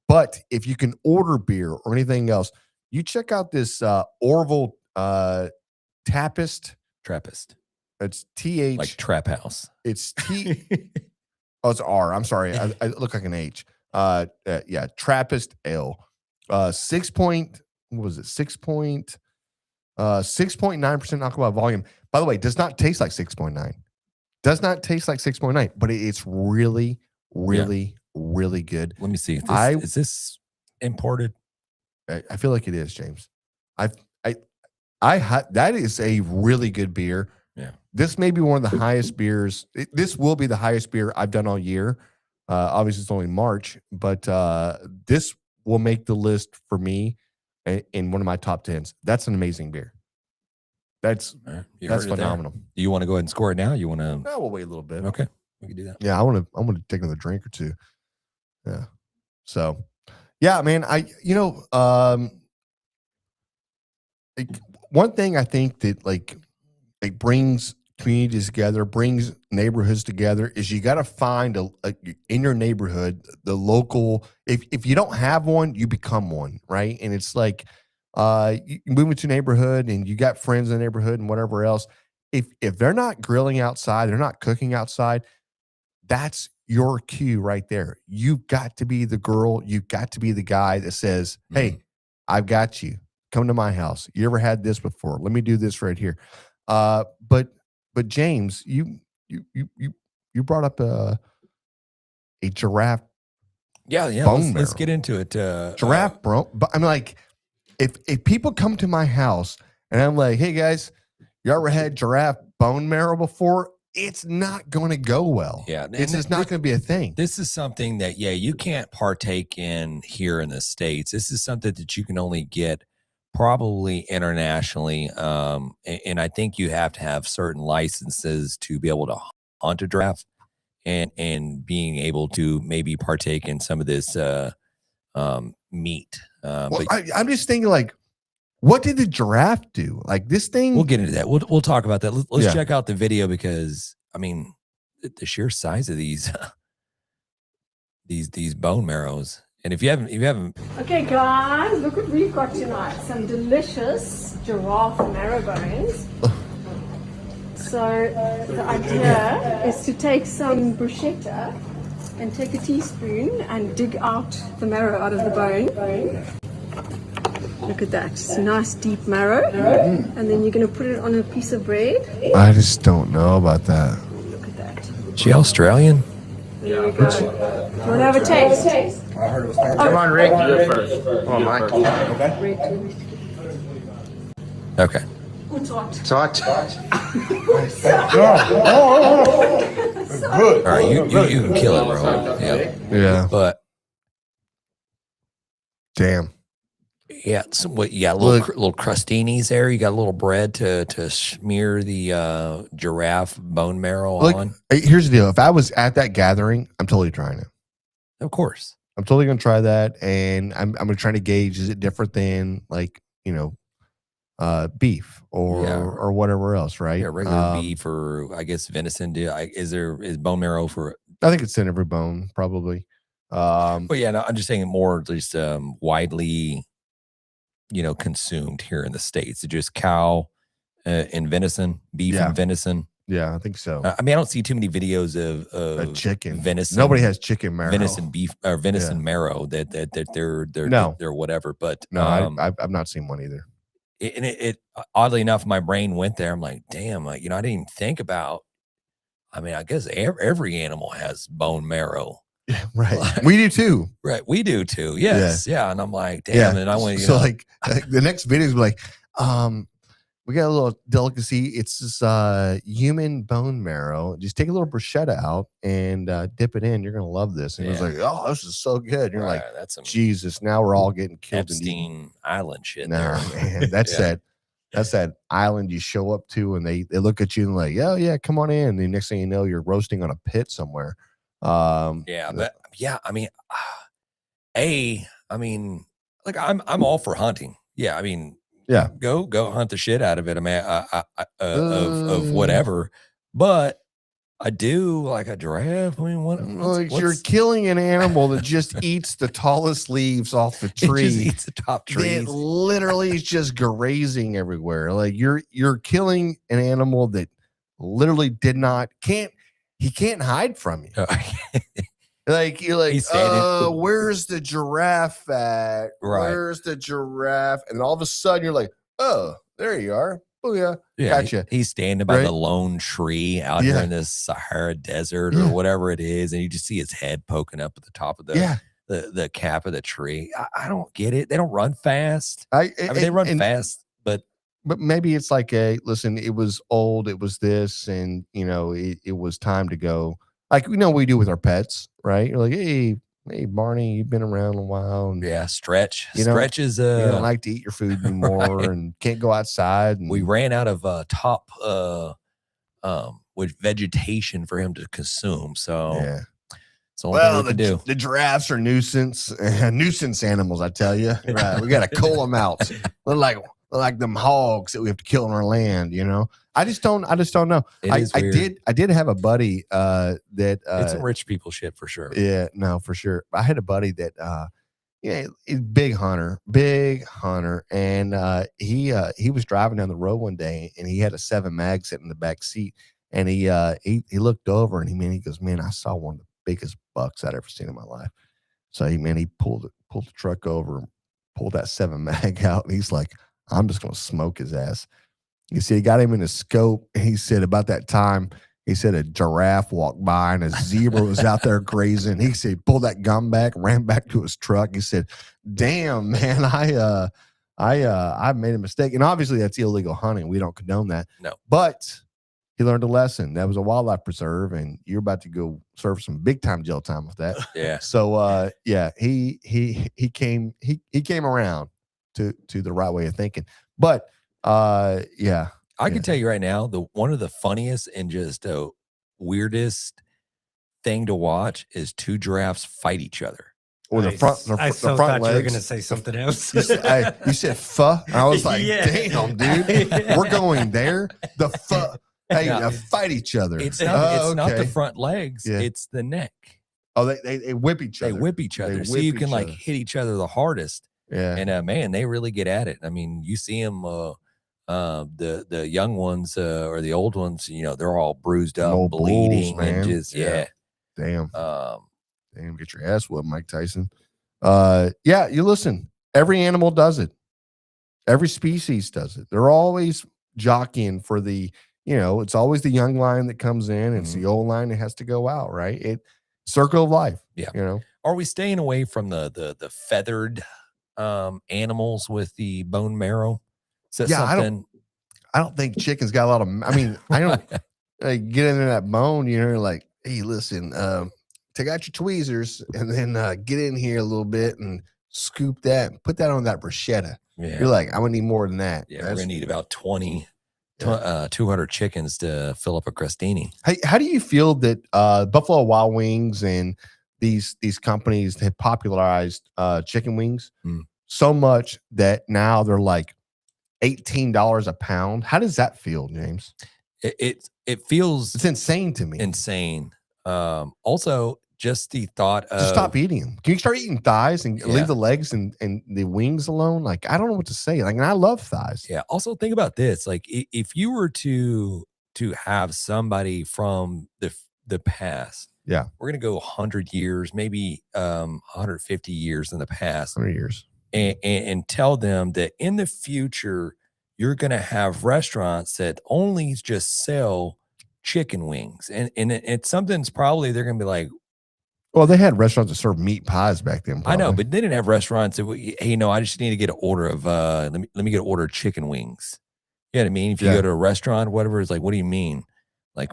but if you can order beer or anything else, you check out this Orville Trappist. It's TH. like Trap House. It's T. Oh, it's R. I'm sorry. I look like an H. Yeah, Trappist Ale. 6 point. What was it? 6.9% alcohol by volume. By the way, does not taste like 6.9. Does not taste like 6.9, but it's really, really, really good. Let me see. Is this imported? I feel like it is, James. That is a really good beer. Yeah. This may be one of the highest beers. This will be the highest beer I've done all year. Obviously, it's only March, but this will make the list for me in one of my top 10s. That's an amazing beer. That's phenomenal. Do you want to go ahead and score it now? You want to? No, we'll wait a little bit. Okay, we can do that. Yeah, I want to take another drink or two. Yeah. So, yeah, man. One thing I think that it brings communities together, brings neighborhoods together, is you got to find in your neighborhood the local. If you don't have one, you become one, right? And it's like you move into a neighborhood and you got friends in the neighborhood and whatever else. If they're not grilling outside, they're not cooking outside, that's your cue right there. You've got to be the girl. You've got to be the guy that says, "Hey, I've got you. Come to my house. You ever had this before? Let me do this right here." But James, you brought up a giraffe. Yeah. Let's get into it. Giraffe, bro. But I'm like, if people come to my house and I'm like, "Hey guys, you ever had giraffe bone marrow before?" It's not going to go well. Yeah. It's just not going to be a thing. This is something that, you can't partake in here in the States. This is something that you can only get probably internationally. And I think you have to have certain licenses to be able to hunt a giraffe and being able to maybe partake in some of this meat. I'm just thinking, like, what did the giraffe do? Like this thing? We'll get into that. We'll talk about that. Let's check out the video because I mean the sheer size of these these bone marrows. And if you haven't. Okay, guys, look what we've got tonight. Some delicious giraffe marrow bones. So the idea is to take some bruschetta and take a teaspoon and dig out the marrow out of the bone. Look at that. It's a nice deep marrow. And then you're going to put it on a piece of bread. I just don't know about that. Look at that. She Australian? There we go. Do you want to have a taste? Come on, Rick. You first. Oh, my. Okay. Touch. All right, you can kill it, bro. Yeah. But damn. Yeah, little crustinis there. You got a little bread to smear the giraffe bone marrow on. Here's the deal. If I was at that gathering, I'm totally trying it. Of course. I'm totally going to try that. And I'm going to try to gauge, is it different than beef or whatever else, right? Yeah, regular beef or I guess venison. Is bone marrow for? I think it's in every bone, probably. But yeah, no, I'm just saying more at least widely, consumed here in the States. It's just cow and venison, beef and venison. Yeah, I think so. I mean, I don't see too many videos of chicken venison. Nobody has chicken marrow, venison beef or venison marrow that they're whatever. But no, I've not seen one either. It oddly enough, my brain went there. I'm like, damn, I didn't even think about. I mean, I guess every animal has bone marrow. Yeah, right. We do too. Right. We do too. Yes. Yeah. And I'm like, damn. And I went, like the next video is like, we got a little delicacy. It's this human bone marrow. Just take a little bruschetta out and dip it in. You're gonna love this. And it was like, oh, this is so good. And you're like, that's some Jesus. Now we're all getting killed. Epstein Island shit. Nah, man, that's that's that island you show up to, and they look at you and like, oh yeah, come on in. And the next thing you know, you're roasting on a pit somewhere. I mean, like I'm all for hunting. Yeah, I mean, yeah, go hunt the shit out of it. I mean, of whatever, but I do like a giraffe. I mean, you're killing an animal that just eats the tallest leaves off the tree. It just eats the top trees. It literally is just grazing everywhere. Like you're killing an animal that literally he can't hide from you. Like you're like, He's standing. where's the giraffe at? Right. Where's the giraffe? And all of a sudden you're like, oh, there you are. Oh yeah, gotcha. He's standing by Right? the lone tree out here in this Sahara desert or whatever it is, and you just see his head poking up at the top of the cap of the tree. I don't get it. They don't run fast. I mean, they run fast, but maybe it's like listen, it was old, it was this, and it was time to go. Like we do with our pets, right? You're like, hey Barney, you've been around a while, and Stretch. Stretch is you don't like to eat your food anymore, right. and can't go outside. And we ran out of top with vegetation for him to consume. So it's the only thing we can do. The giraffes are nuisance animals, I tell you. Right, we got to cull them out. They're like them hogs that we have to kill on our land. I just don't know. I did have a buddy that it's some rich people shit for sure. Yeah, no, for sure. I had a buddy that he's big hunter, and he was driving down the road one day, and he had a 7 mag sitting in the back seat, and he looked over, and he goes, man, I saw one of the biggest bucks I'd ever seen in my life. So he pulled the truck over, pulled that 7 mag out, and he's like, I'm just gonna smoke his ass. You see, he got him in his scope. He said about that time, he said a giraffe walked by and a zebra was out there grazing. He said he pulled that gun back, ran back to his truck. He said, damn, man, I made a mistake. And obviously that's illegal hunting. We don't condone that. No. But he learned a lesson. That was a wildlife preserve, and you're about to go serve some big time jail time with that. Yeah. So he came around to the right way of thinking. But I can tell you right now, one of the funniest and just weirdest thing to watch is 2 giraffes fight each other. Or the front legs. You were going to say something else. You said "fuh," and I was like, "Damn, dude, we're going there." The "fuh." Hey, fight each other. It's not the front legs. Yeah. It's the neck. Oh, they whip each other. They whip each other. So you can like hit each other the hardest. Yeah. And man, they really get at it. I mean, you see them, the young ones or the old ones, they're all bruised up, bleeding, bulls, and just Damn. Damn, get your ass whooped, Mike Tyson. You listen. Every animal does it. Every species does it. They're always jockeying for the, it's always the young lion that comes in, and it's the old lion that has to go out, right? Circle of life. Yeah. Are we staying away from the feathered animals with the bone marrow? Is that something? I don't think chicken's got a lot of, I don't like, get into that bone, like, hey, listen, take out your tweezers and then get in here a little bit and scoop that and put that on that bruschetta. Yeah. You're like, I'm gonna need more than that. Yeah, we're gonna need about 200 chickens to fill up a crostini. Hey, how do you feel that Buffalo Wild Wings and these companies have popularized chicken wings so much that now they're like $18 a pound? How does that feel, James? It feels, it's insane to me. Insane. Also, just the thought of just stop eating them. Can you start eating thighs and leave the legs and the wings alone? Like, I don't know what to say. Like, and I love thighs. Yeah. Also, think about this. Like, if you were to have somebody from the past, we're gonna go 100 years, maybe 150 years in the past, 100 years, and tell them that in the future you're gonna have restaurants that only just sell chicken wings, and it's something's probably they're gonna be like, well, they had restaurants that served meat pies back then. Probably. I know, but they didn't have restaurants that, hey, I just need to get an order of let me get an order of chicken wings. You know what I mean? If you go to a restaurant, whatever, it's like, what do you mean? Like,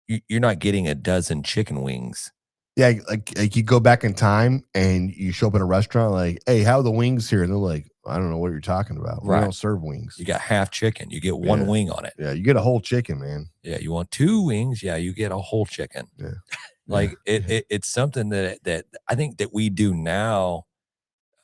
you're not getting a dozen chicken wings. Yeah, like you go back in time and you show up at a restaurant, like, hey, how are the wings here? And they're like, I don't know what you're talking about. We don't serve wings. You got half chicken. You get one wing on it. Yeah, you get a whole chicken, man. Yeah, you want 2 wings. Yeah, you get a whole chicken. Yeah. Like it's something that I think that we do now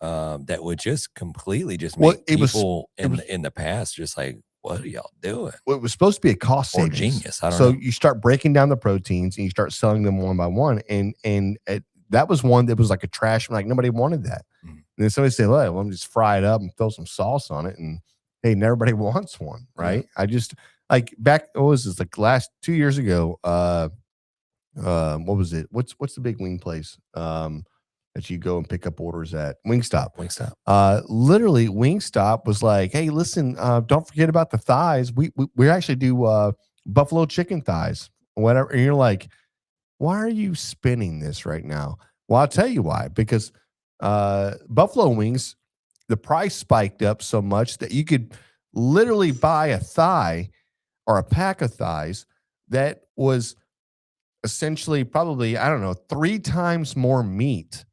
that would just completely just make people in the past just like, what are y'all doing? Well, it was supposed to be a cost savings. Genius. I don't know. So you start breaking down the proteins and you start selling them one by one. And that was one that was like a trash. Like, nobody wanted that. And then somebody said, well, let me just fry it up and throw some sauce on it. And hey, everybody wants one, right? like back, what was this, like last 2 years ago? What was it? What's the big wing place that you go and pick up orders at? Wingstop. Literally, Wingstop was like, "Hey, listen, don't forget about the thighs. We actually do buffalo chicken thighs, whatever." And you're like, "Why are you spinning this right now?" Well, I'll tell you why. Because buffalo wings, the price spiked up so much that you could literally buy a thigh or a pack of thighs that was essentially probably, I don't know, 3 times more meat,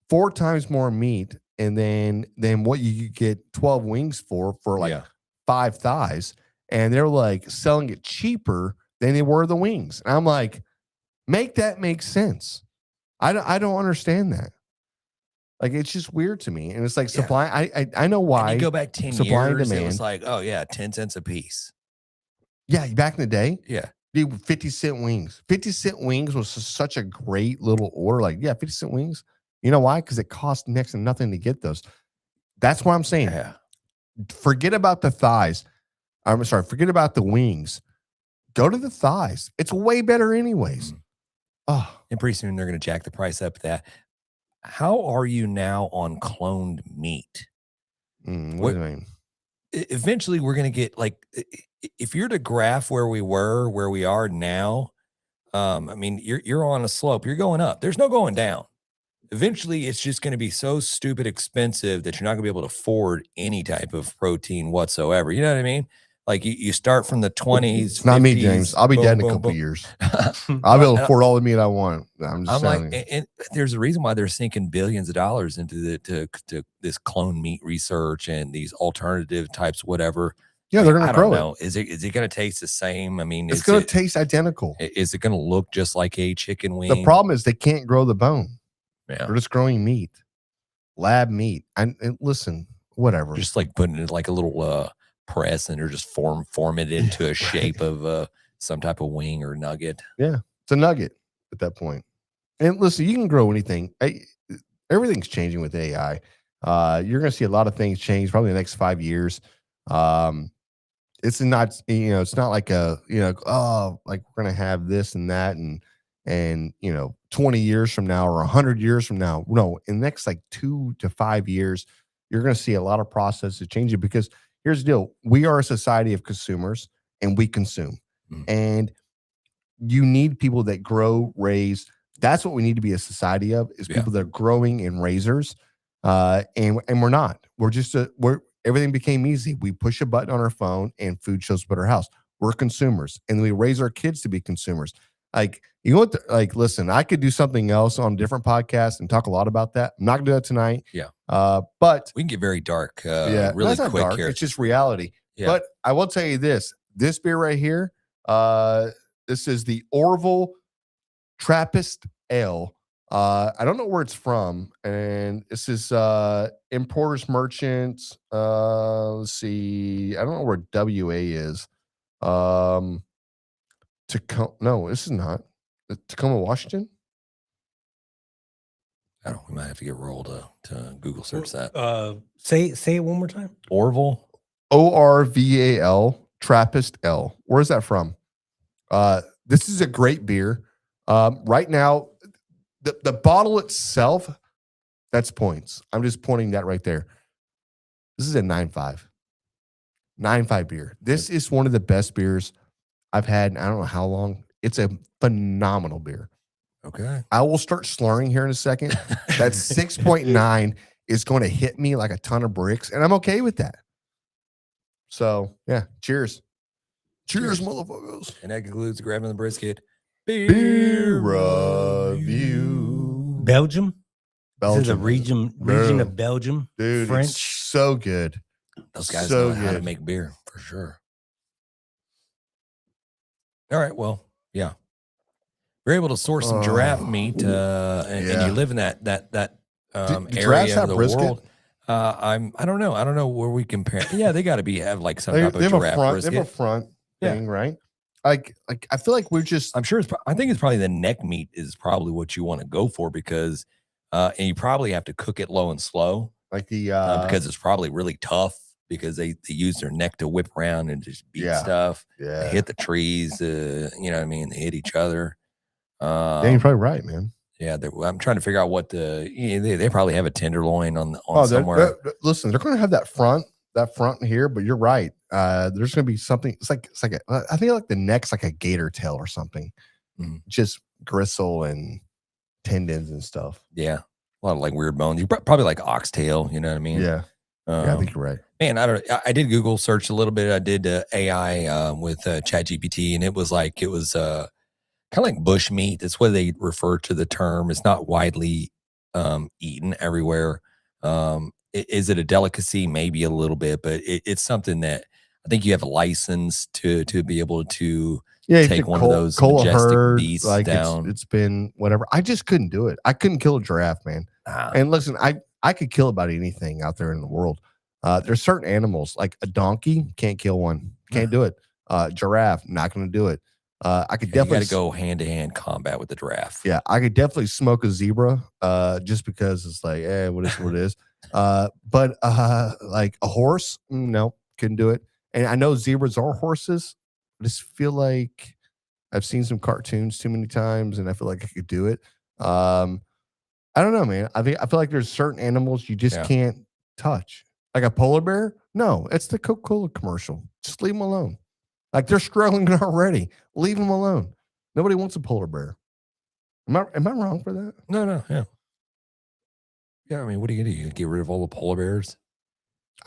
4 times more meat, and then what you could get 12 wings for like Yeah. 5 thighs. And they're like selling it cheaper than they were the wings. And I'm like, make that make sense. I don't understand that. Like, it's just weird to me. And it's like Yeah. supply. I know why. And you go back 10 supply and years, it demand. was like, oh yeah, 10 cents a piece. Yeah, back in the day, Yeah. dude, 50-cent wings. 50-cent wings was such a great little order. Like, yeah, 50-cent wings. You know why? Because it cost next to nothing to get those. That's what I'm saying. Yeah. Forget about the thighs. I'm sorry, forget about the wings. Go to the thighs. It's way better anyways. Oh, And pretty soon they're going to jack the price up that. How are you now on cloned meat? what do you mean? Eventually we're going to get like, if you're to graph where we are now, I mean, you're on a slope, you're going up. There's no going down. Eventually it's just going to be so stupid expensive that you're not gonna be able to afford any type of protein whatsoever. You know what I mean? Like you start from the 20s. It's not 50s, me, James. I'll be dead in a couple years. I'll be able to afford all the meat I want. I'm just telling you. and there's a reason why they're sinking billions of dollars into to this clone meat research and these alternative types, whatever. Yeah, they're going I to don't grow know. Is it going to taste the same? I mean, it's going to taste identical. Is it going to look just like a chicken wing? The problem is they can't grow the bone. Yeah. They're just growing meat, lab meat. And listen, whatever. Just like putting it like a little press and they're just form it into a shape of some type of wing or nugget. Yeah, it's a nugget at that point. And listen, you can grow anything. Everything's changing with AI. You're going to see a lot of things change probably the next 5 years. It's not, it's not like like we're going to have this and that and 20 years from now or 100 years from now. No, in the next like 2 to 5 years, you're going to see a lot of processes changing because here's the deal. We are a society of consumers and we consume. And you need people that grow, raise. That's what we need to be a society of, is people that are growing and raisers. And we're not. We're just everything became easy. We push a button on our phone and food shows up at our house. We're consumers, and we raise our kids to be consumers. Like, you know what? Listen, I could do something else on a different podcast and talk a lot about that. I'm not gonna do that tonight. Yeah. But we can get very dark. Really quick dark. here. It's just reality. Yeah. But I will tell you this beer right here, this is the Orville Trappist Ale. I don't know where it's from, and this is Importers Merchants. Let's see. I don't know where WA is. No, this is not Tacoma, Washington. I don't know. We might have to get Roll to Google search that. Say it one more time. Orville. Orval Trappist L. Where is that from? This is a great beer. Right now, the bottle itself, that's points. I'm just pointing that right there. This is a 9.5. 9.5 beer. This is one of the best beers I've had in I don't know how long. It's a phenomenal beer. Okay. I will start slurring here in a second. That 6.9 is going to hit me like a ton of bricks, and I'm okay with that. So, yeah, cheers. Cheers, motherfuckers. And that concludes Grabbing the Brisket Beer review. Belgium. Belgium. This is a region of Belgium. Dude, French. it's so good. Those guys So know how to good. make beer for sure. All right. Well, yeah. We're able to source some giraffe meat, and you live in that Do giraffes area have of the brisket? world. I don't know. I don't know where we compare. Yeah, they got to have like some They type of have giraffe a front. brisket. They have a front Yeah. thing, right? Like I feel like we're just. I'm sure I think it's probably the neck meat is probably what you want to go for because, and you probably have to cook it low and slow Like the because it's probably really tough because they use their neck to whip around and just beat Yeah. stuff. Yeah. They hit the trees, you know what I mean? They hit each other. Yeah, you're probably right, man. Yeah, I'm trying to figure out what they probably have a tenderloin on somewhere. somewhere. Listen, they're going to have that front here, but you're right. There's going to be something. It's like I think like the neck's like a gator tail or something, just gristle and tendons and stuff. Yeah, a lot of like weird bones. You probably like oxtail. You know what I mean? Yeah. Yeah, I think you're right. Man, I did Google search a little bit. I did AI with ChatGPT, and it was kind of like bush meat. That's what they refer to the term. It's not widely eaten everywhere. Is it a delicacy? Maybe a little bit, but it's something that I think you have a license to be able to take one of those majestic beasts like down. It's been whatever. I just couldn't do it. I couldn't kill a giraffe, man. And listen, I could kill about anything out there in the world. There's certain animals like a donkey, can't kill one. Can't do it. Giraffe, not going to do it. I could definitely got to go hand-to-hand combat with the giraffe. Yeah, I could definitely smoke a zebra just because it's like, what it is. But like a horse, no, couldn't do it. And I know zebras are horses. I just feel like I've seen some cartoons too many times, and I feel like I could do it. I don't know, man. I feel like there's certain animals you just can't touch. Like a polar bear? No, it's the Coca-Cola commercial. Just leave them alone. Like they're struggling already. Leave them alone. Nobody wants a polar bear. Am I wrong for that? No, yeah. Yeah, I mean, what are you gonna do? You get rid of all the polar bears?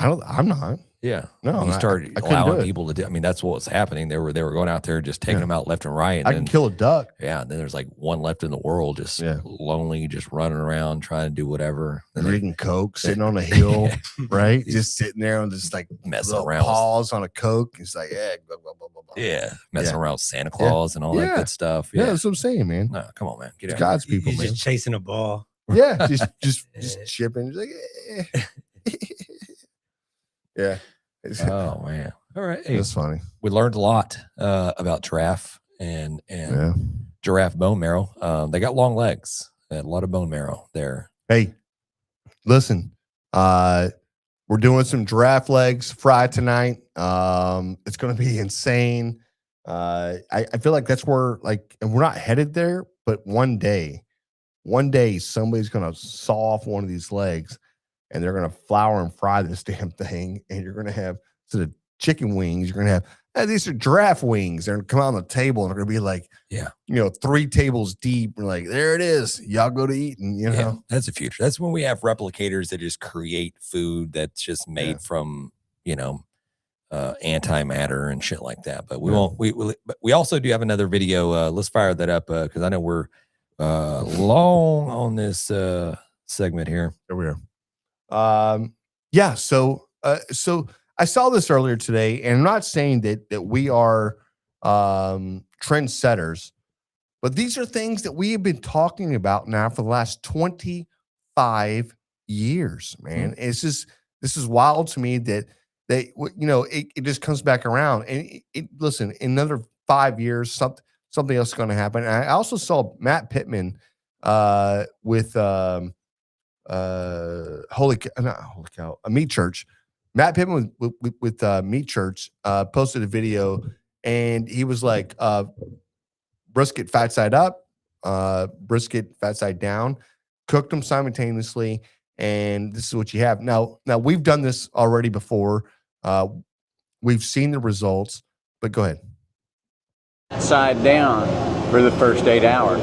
I'm not. Yeah. No, you start I allowing people to do. I mean, that's what was happening. They were going out there just taking them out left and right. And I can kill a duck. Yeah. And then there's like one left in the world, just lonely, just running around trying to do whatever. Drinking Coke, sitting on a hill, right? Just sitting there and just like messing around. Paws on a Coke. It's like, blah, blah, blah, blah, blah. Yeah. Messing around with Santa Claus and all that good stuff. Yeah, that's what I'm saying, man. No, come on, man. Get out. God's people, man. Just chasing a ball. Yeah, just chipping. Just like, yeah. Oh man! All right, hey, that's funny. We learned a lot about giraffe and giraffe bone marrow. They got long legs. They had a lot of bone marrow there. Hey, listen, we're doing some giraffe legs fried tonight. It's going to be insane. I feel like that's where and we're not headed there, but one day somebody's going to saw off one of these legs. And they're going to flour and fry this damn thing. And you're going to have, instead of chicken wings, you're going to have, these are giraffe wings. They're going to come out on the table and they're going to be like, 3 tables deep. And like, there it is. Y'all go to eating, know. That's the future. That's when we have replicators that just create food that's just made from, antimatter and shit like that. But we won't, but we also do have another video. Let's fire that up because I know we're long on this segment here. Here we are. So I saw this earlier today, and I'm not saying that we are trendsetters, but these are things that we have been talking about now for the last 25 years, man. It's just, this is wild to me that it just comes back around. And listen, in another 5 years, something else is going to happen. And I also saw Matt Pittman with Meat Church. Matt Pittman with Meat Church posted a video, and he was like, brisket fat side up, brisket fat side down, cooked them simultaneously, and this is what you have. Now we've done this already before. We've seen the results, but go ahead. Side down for the first 8 hours.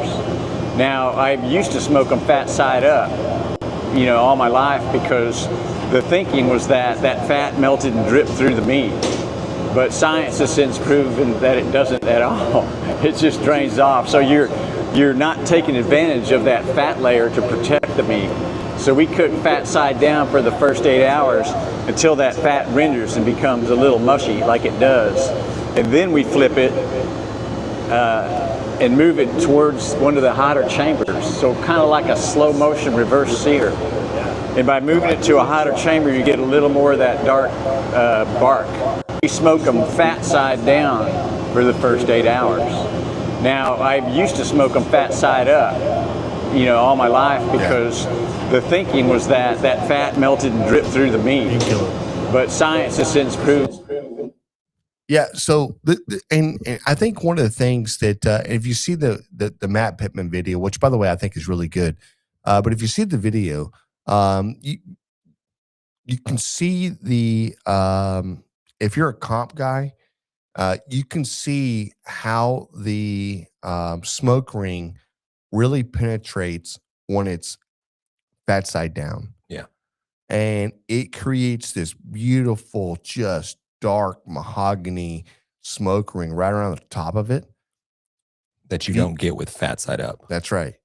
Now, I used to smoke them fat side up, all my life, because the thinking was that fat melted and dripped through the meat. But science has since proven that it doesn't at all. It just drains off. So you're not taking advantage of that fat layer to protect the meat. So we cook fat side down for the first 8 hours until that fat renders and becomes a little mushy like it does. And then we flip it and move it towards one of the hotter chambers. So kind of like a slow motion reverse sear. And by moving it to a hotter chamber, you get a little more of that dark bark. We smoke them fat side down for the first 8 hours. Now, I used to smoke them fat side up, all my life, because the thinking was that fat melted and dripped through the meat. but science has since proved. Yeah. So, and I think one of the things that if you see the Matt Pittman video, which by the way I think is really good, but if you see the video, you can see the if you're a comp guy, you can see how the smoke ring really penetrates when it's fat side down. Yeah. And it creates this beautiful, just dark mahogany smoke ring right around the top of it. That you don't get with fat side up. That's right.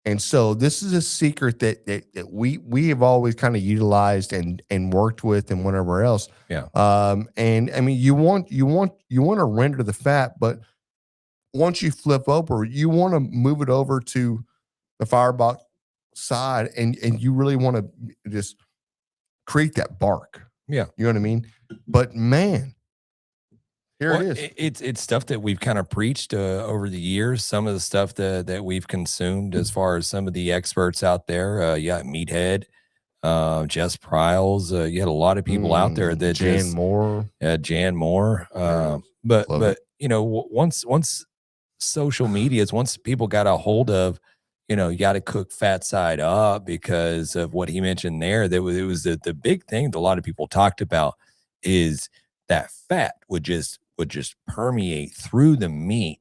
And so this is a secret that we have always kind of utilized and worked with and whatever else. Yeah. And I mean, you want to render the fat, but once you flip over, you want to move it over to the firebox side, and you really want to just create that bark. Yeah. You know what I mean? But man, here it is. It's stuff that we've kind of preached over the years. Some of the stuff that we've consumed, as far as some of the experts out there. Meathead, Jess Pryles. You had a lot of people out there that Jan Moore. Jan Moore. But you know, once social medias, once people got a hold of, you know, you got to cook fat side up because of what he mentioned there. It was the big thing that a lot of people talked about is that fat would just permeate through the meat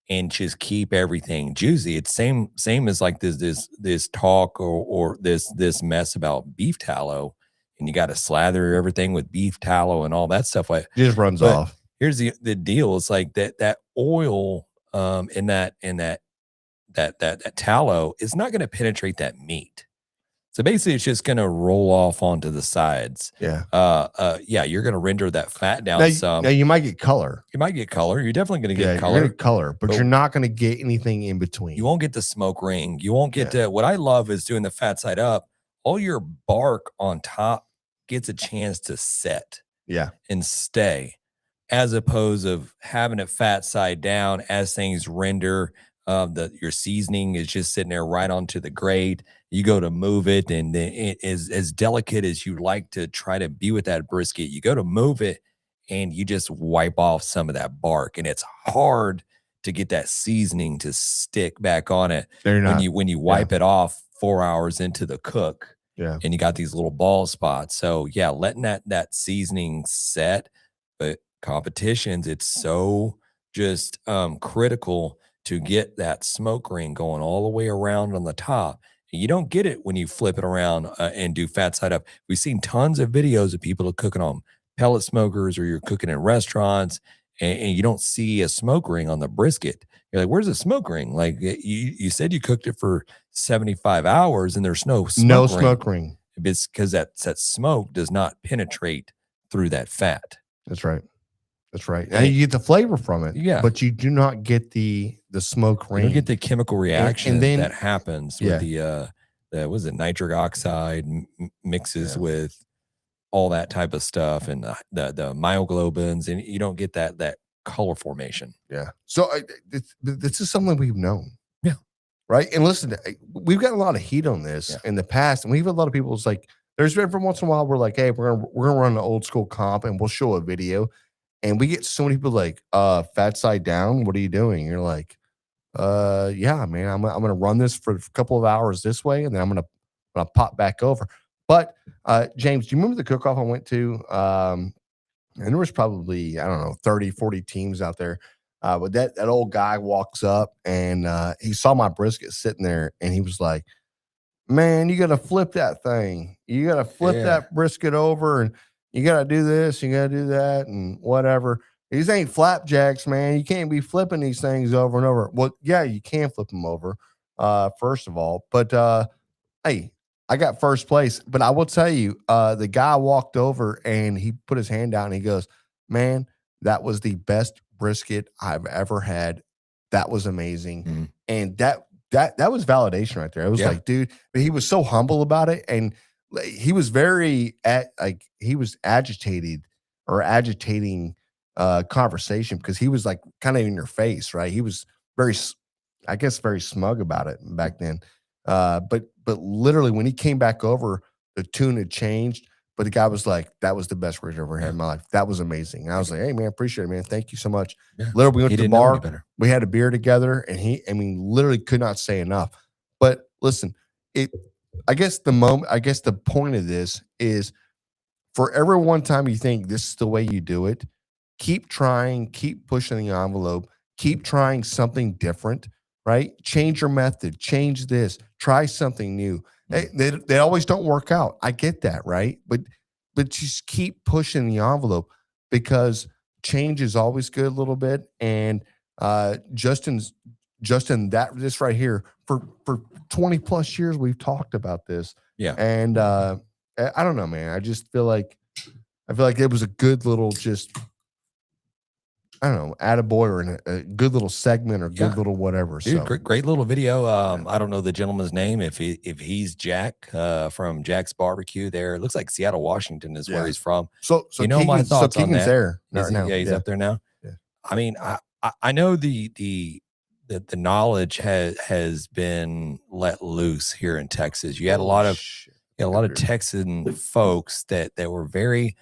and just keep everything juicy. It's same as like this talk or this mess about beef tallow, and you got to slather everything with beef tallow and all that stuff. Like, it just runs off. Here's the deal. It's like that oil in that tallow is not going to penetrate that meat. So basically it's just going to roll off onto the sides. Yeah. You're going to render that fat down some. Now you might get color. You might get color. You're definitely going to get color. You're color, but you're not going to get anything in between. You won't get the smoke ring. You won't get what I love is doing the fat side up. All your bark on top gets a chance to set. Yeah. And stay, as opposed of having it fat side down as things render. Your seasoning is just sitting there right onto the grate. You go to move it, and it is as delicate as you like to try to be with that brisket. You go to move it, and you just wipe off some of that bark, and it's hard to get that seasoning to stick back on it when you wipe it off 4 hours into the cook. Yeah, and you got these little ball spots. So yeah, letting that seasoning set, but competitions, it's so just critical to get that smoke ring going all the way around on the top. You don't get it when you flip it around and do fat side up. We've seen tons of videos of people cooking on pellet smokers, or you're cooking in restaurants, and you don't see a smoke ring on the brisket. You're like, where's the smoke ring? Like you said you cooked it for 75 hours and there's no smoke ring. It's because that smoke does not penetrate through that fat. That's right. That's right. And you get the flavor from it. Yeah. But you do not get the smoke ring. You don't get the chemical reaction and then, that happens with the was it nitric oxide mixes with all that type of stuff, and the myoglobins, and you don't get that color formation. Yeah. So this is something we've known. Yeah. Right. And listen, we've got a lot of heat on this in the past, and we've had a lot of people. It's like there's been every once in a while we're like, hey, we're gonna run an old school comp, and we'll show a video, and we get so many people like, fat side down. What are you doing? And you're like, yeah, man, I'm gonna run this for a couple of hours this way, and then I'm gonna pop back over. But James, do you remember the cook-off I went to? And there was probably, I don't know, 30, 40 teams out there. But that old guy walks up, and he saw my brisket sitting there, and he was like, man, you got to flip that thing. You got to flip that brisket over, and you got to do this, you got to do that, and whatever. These ain't flapjacks, man. You can't be flipping these things over and over. Well, yeah, you can flip them over, first of all. But, hey, I got first place. But I will tell you, the guy walked over, and he put his hand out, and he goes, man, that was the best brisket I've ever had. That was amazing. Mm-hmm. And that was validation right there. It was like, dude, but he was so humble about it. And he was he was agitating conversation, because he was like kind of in your face, right? He was very smug about it back then. But literally when he came back over, the tune had changed. But the guy was like, that was the best ribs I've ever had in my life. That was amazing. And I was like, hey, man, appreciate it, man. Thank you so much. Yeah. Literally, we went He to the didn't know any bar. better. We had a beer together, and literally could not say enough. But listen, I guess the point of this is for every one time you think this is the way you do it, keep trying, keep pushing the envelope, keep trying something different, right? Change your method, change this, try something new. They always don't work out. I get that, right? But just keep pushing the envelope because change is always good a little bit. And Justin, this right here for 20 plus years we've talked about this. Yeah. And I don't know, man. I feel like it was a good little I don't know, attaboy or a good little segment or good little whatever. Dude, So great little video. I don't know the gentleman's name. If he's Jack from Jack's Barbecue there, it looks like Seattle, Washington is where he's from. So you know my thoughts on Keegan's that. there Is right he, now. he's up there now. Yeah. I mean, I know the knowledge has been let loose here in Texas. You had a lot of Texan folks that were very.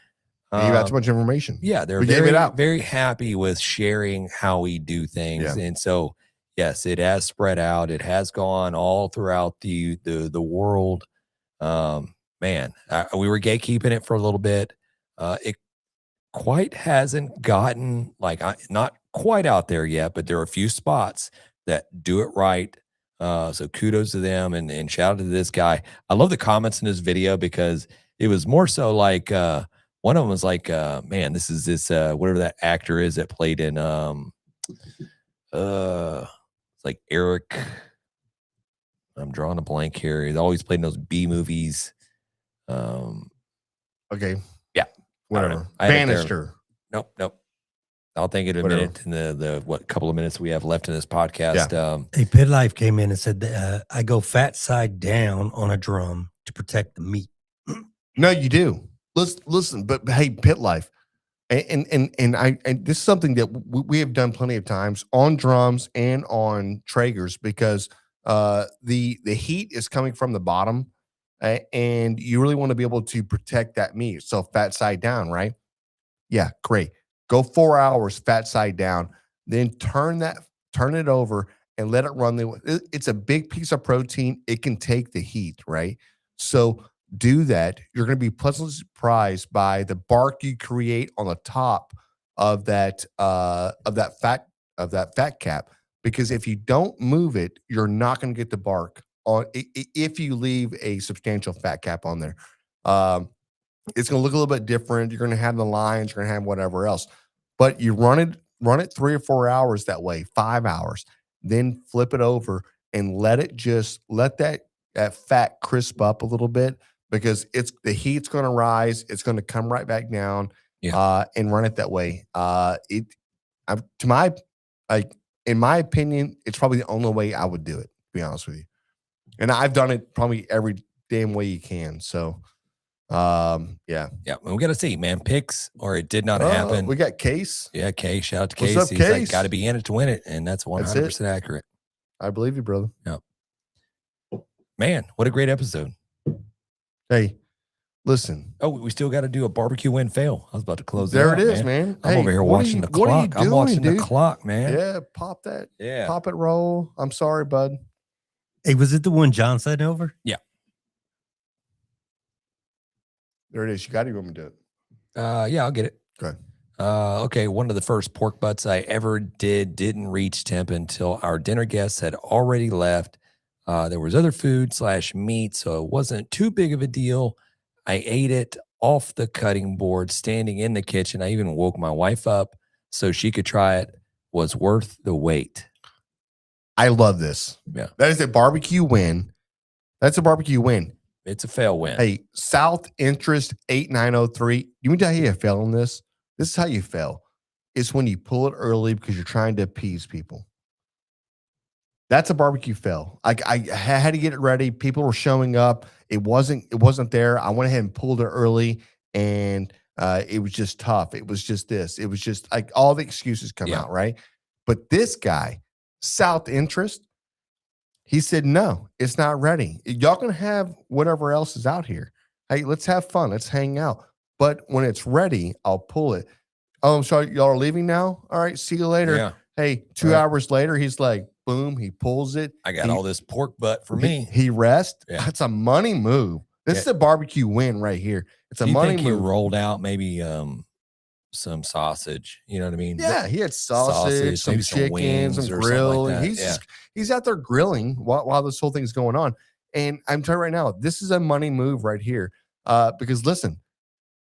You got too much information. Yeah, they're we gave it out. very happy with sharing how we do things, and so yes, it has spread out. It has gone all throughout the world. Man, we were gatekeeping it for a little bit. It quite hasn't gotten not quite out there yet, but there are a few spots that do it right. So kudos to them and shout out to this guy. I love the comments in this video because it was more so like one of them was like, man, this is whatever that actor is that played in it's like Eric. I'm drawing a blank here. He's always played in those B movies. Okay. Yeah. Whatever. I Bannister. Nope. I'll think in a minute in the couple of minutes we have left in this podcast. Yeah. Hey, Pit Life came in and said, I go fat side down on a drum to protect the meat. No, you do. Listen, but hey, Pit Life, and this is something that we have done plenty of times on drums and on Traegers because the heat is coming from the bottom, and you really want to be able to protect that meat. So fat side down, right? Yeah, great. Go 4 hours fat side down, then turn it over and let it run. It's a big piece of protein. It can take the heat, right? So do that. You're going to be pleasantly surprised by the bark you create on the top of that fat cap. Because if you don't move it, you're not going to get the bark on. If you leave a substantial fat cap on there, it's going to look a little bit different. You're going to have the lines. You're going to have whatever else. But you run it 3 or 4 hours that way, 5 hours, then flip it over and let that fat crisp up a little bit. Because the heat's going to rise, it's going to come right back down, and run it that way. In my opinion, it's probably the only way I would do it. To be honest with you, and I've done it probably every damn way you can. So, yeah. We got to see, man. Picks or it did not happen. We got Case. Yeah, Case. Shout out to What's Case. up, He's Case? like, got to be in it to win it, and that's 100% accurate. I believe you, brother. Yep. Man, what a great episode. Hey, listen. Oh, we still got to do a barbecue win fail. I was about to close There it out, it is, man. I'm over here watching the clock. I'm watching the clock, man. Yeah, pop that. Yeah. Pop it, roll. I'm sorry, bud. Hey, was it the one John sent over? Yeah. There it is. You got to go and do it. Yeah, I'll get it. Okay. Okay, one of the first pork butts I ever didn't reach temp until our dinner guests had already left. There was other food / meat, so it wasn't too big of a deal. I ate it off the cutting board, standing in the kitchen. I even woke my wife up so she could try it. Was worth the wait. I love this. Yeah. That is a barbecue win. That's a barbecue win. It's a fail win. Hey, South Interest 8903. You mean to tell you fail on this? This is how you fail. It's when you pull it early because you're trying to appease people. That's a barbecue fail. I had to get it ready. People were showing up. It wasn't there. I went ahead and pulled it early, and it was just tough. It was just this. It was just like all the excuses come out, right? But this guy, South Interest, he said, no, it's not ready. Y'all can have whatever else is out here. Hey, let's have fun. Let's hang out. But when it's ready, I'll pull it. Oh, I'm sorry, y'all are leaving now. All right, see you later. Yeah. Hey, 2 Right. hours later, he's like, boom, he pulls it. I got all this pork butt for me. He rests. Yeah. That's a money move. This is a barbecue win right here. It's a Do you money think move. he rolled out maybe some sausage? You know what I mean? Yeah, he had sausage, some maybe some chicken, wings some or something grill. like that. And he's out there grilling while this whole thing's going on. And I'm telling you right now, this is a money move right here. Because listen,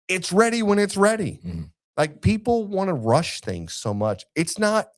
it's ready when it's ready. Mhm. Like people want to rush things so much. It's not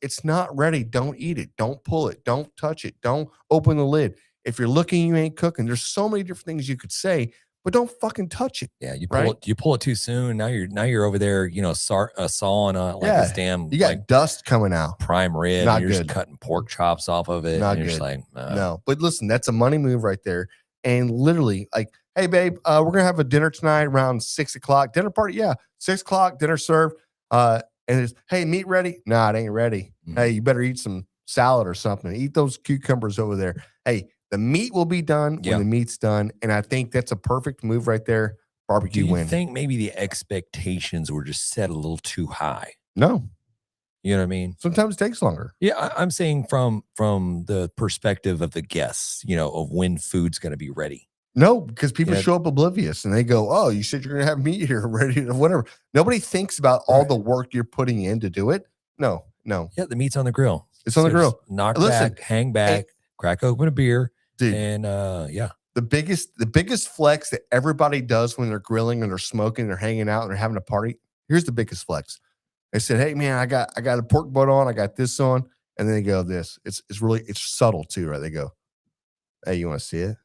ready. Don't eat it. Don't pull it. Don't touch it. Don't open the lid. If you're looking, you ain't cooking. There's so many different things you could say, but don't fucking touch it. Yeah, you right? pull it too soon. Now you're over there, you know, sawing like Yeah, this damn You got like dust coming out. prime rib. Not and you're good. just cutting pork chops off of it. Not and you're just good. like, No, but listen, that's a money move right there. And literally, like, hey, babe, we're gonna have a dinner tonight around 6:00. Dinner party, yeah, 6:00. Dinner served. And it's, hey, meat ready? Nah, it ain't ready. Hey, you better eat some salad or something. Eat those cucumbers over there. Hey, the meat will be done when the meat's done. And I think that's a perfect move right there. Barbecue Do you win. think maybe the expectations were just set a little too high? No. You know what I mean? Sometimes it takes longer. Yeah, I'm saying from the perspective of the guests, you know, of when food's going to be ready. No, because people Yeah. show up oblivious and they go, oh, you said you're going to have meat here ready to whatever. Nobody thinks about all the work you're putting in to do it. No. Yeah, the meat's on the grill. It's on the grill. Just knock Listen, back, hang back, crack open a beer, dude. and yeah. The biggest flex that everybody does when they're grilling and they're smoking, they're hanging out and they're having a party. Here's the biggest flex. They said, hey man, I got a pork butt on, I got this on, and then they go this. It's subtle too, right? They go, hey, you want to see it?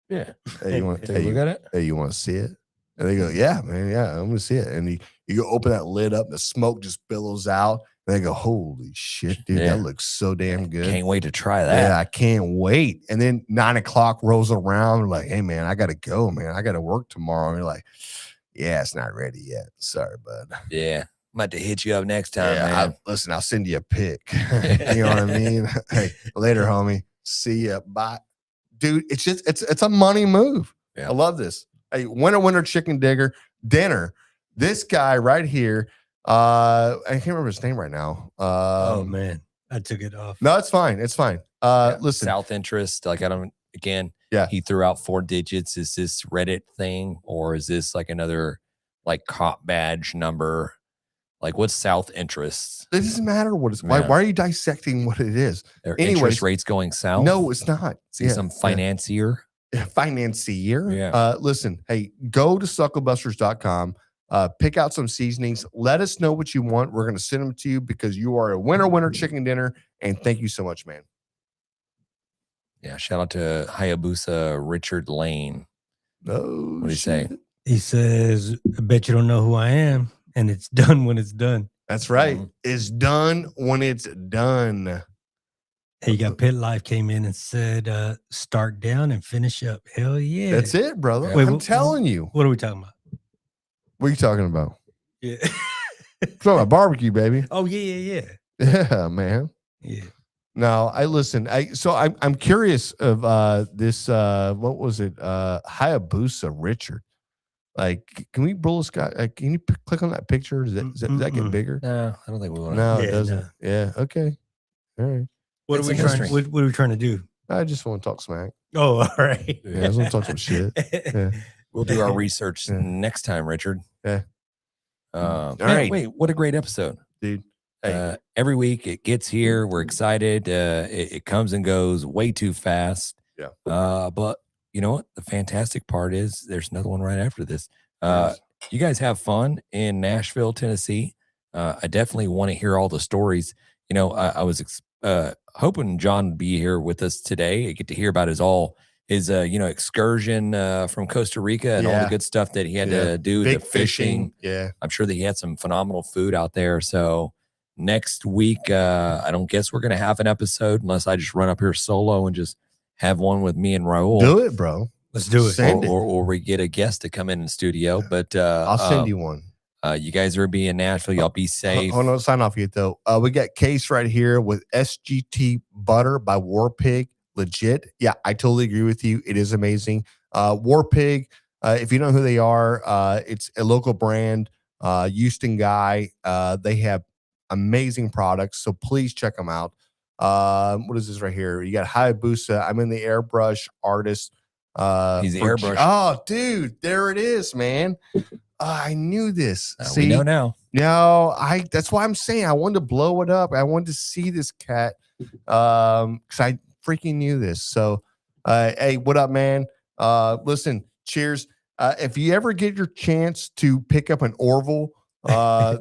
Yeah. Hey, you want Take a look at it? Hey, you want to see it? And they go, yeah, man, yeah, I'm gonna see it. And you go open that lid up, the smoke just billows out, and they go, holy shit, dude, Yeah. that looks so damn good. Can't wait to try that. Yeah, I can't wait. And then 9:00 rolls around. We're like, hey man, I gotta go, man. I gotta work tomorrow. And you're like, yeah, it's not ready yet. Sorry, bud. Yeah. I'm about to hit you up next time, Yeah, man. listen, I'll send you a pic. You know what I mean? Hey, later, homie. See ya. Bye. Dude, it's a money move. Yeah. I love this. Hey, winner chicken dinner. This guy right here. I can't remember his name right now. Oh man, I took it off. No, it's fine. It's fine. Listen, South interest. Like again, Yeah. he threw out 4 digits. Is this Reddit thing or is this like another like cop badge number? Like what's South interest? it doesn't matter what it's. Why Yeah. are you dissecting what it is? Their Anyways, interest rates going south? No, it's not. See some financier? Financier. Yeah. Listen, hey, go to sucklebusters.com. Pick out some seasonings. Let us know what you want. We're going to send them to you because you are a winner chicken dinner. And thank you so much, man. Yeah. Shout out to Hayabusa Richard Lane. Oh, What do you say? He says, I bet you don't know who I am. And it's done when it's done. That's right. Mhm. It's done when it's done. Hey, you got Pit Life came in and said, start down and finish up. Hell yeah. That's it, brother. Wait, I'm telling you. What are we talking about? What are you talking about? Yeah. Talking about barbecue, baby. Oh, yeah. Yeah, man. Yeah. No, I'm curious of this what was it? Hayabusa Richard. Like, can we roll this guy? Can you click on that picture? Does that get bigger? No, I don't think we want to. No, Yeah, it doesn't. no. Yeah, okay. All right. What It's are we a trying? history. What are we trying to do? I just want to talk smack. Oh, all right. Yeah, I just want to talk some shit. Yeah. We'll do our research Yeah. next time, Richard. Yeah. All right. Wait, what a great episode. Dude. Hey. Every week it gets here. We're excited. It comes and goes way too fast. Yeah. But you know what? The fantastic part is there's another one right after this. Yes. You guys have fun in Nashville, Tennessee. I definitely want to hear all the stories. You know, I was hoping John would be here with us today. I get to hear about his excursion from Costa Rica and all Yeah. the good stuff that he had Yeah. to do. Big the fishing. Yeah. I'm sure that he had some phenomenal food out there. So next week, I don't guess we're going to have an episode unless I just run up here solo and just have one with me and Raul. Do it, bro. Let's do it. Send it. Or we get a guest to come in studio. But I'll send you one. you guys are being in Nashville. Y'all be safe. Hold on, sign off yet though. We got Case right here with SGT Butter by War Pig. Legit. Yeah, I totally agree with you. It is amazing. War Pig, If you don't know who they are, it's a local brand, Houston guy. They have amazing products, so please check them out. What is this right here? You got Hayabusa. I'm in the airbrush artist. He's the for- airbrush. Oh, dude, there it is, man. I knew this. See, We know now. no, that's why I'm saying I wanted to blow it up. I wanted to see this cat. Because I freaking knew this. So hey, what up, man? Listen, cheers. If you ever get your chance to pick up an Orville,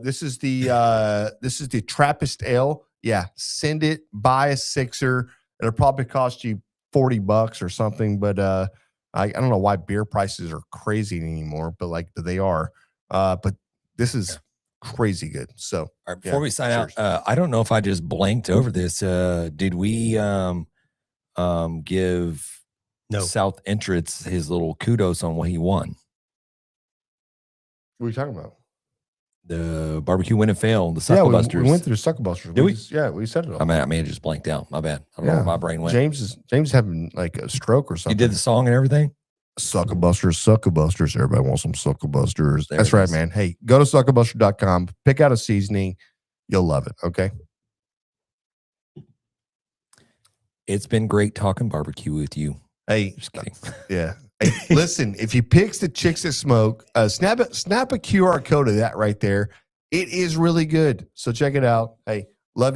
this is the Trappist ale. Yeah, send it, buy a sixer. It'll probably cost you $40 or something, but I don't know why beer prices are crazy anymore, but like they are. But this is crazy good. So All right, before yeah, we sign cheers. out, I don't know if I just blanked over this. Did we give No. South Entrance his little kudos on what he won? What are you talking about? The barbecue win and fail, the Yeah, Suckle we went through Suckabusters. Did we? Yeah, we said it all. I may have just blanked out. My bad. I don't know where my brain went. James is having like a stroke or You something. did the song and everything? Suckabusters. Everybody wants some Suckabusters. There That's it right, is. man. Hey, go to suckabuster.com, pick out a seasoning. You'll love it. Okay. It's been great talking barbecue with you. Hey, Just kidding. yeah. Hey, listen, if you pick the Chicks That Smoke, snap a QR code of that right there. It is really good. So check it out. Hey,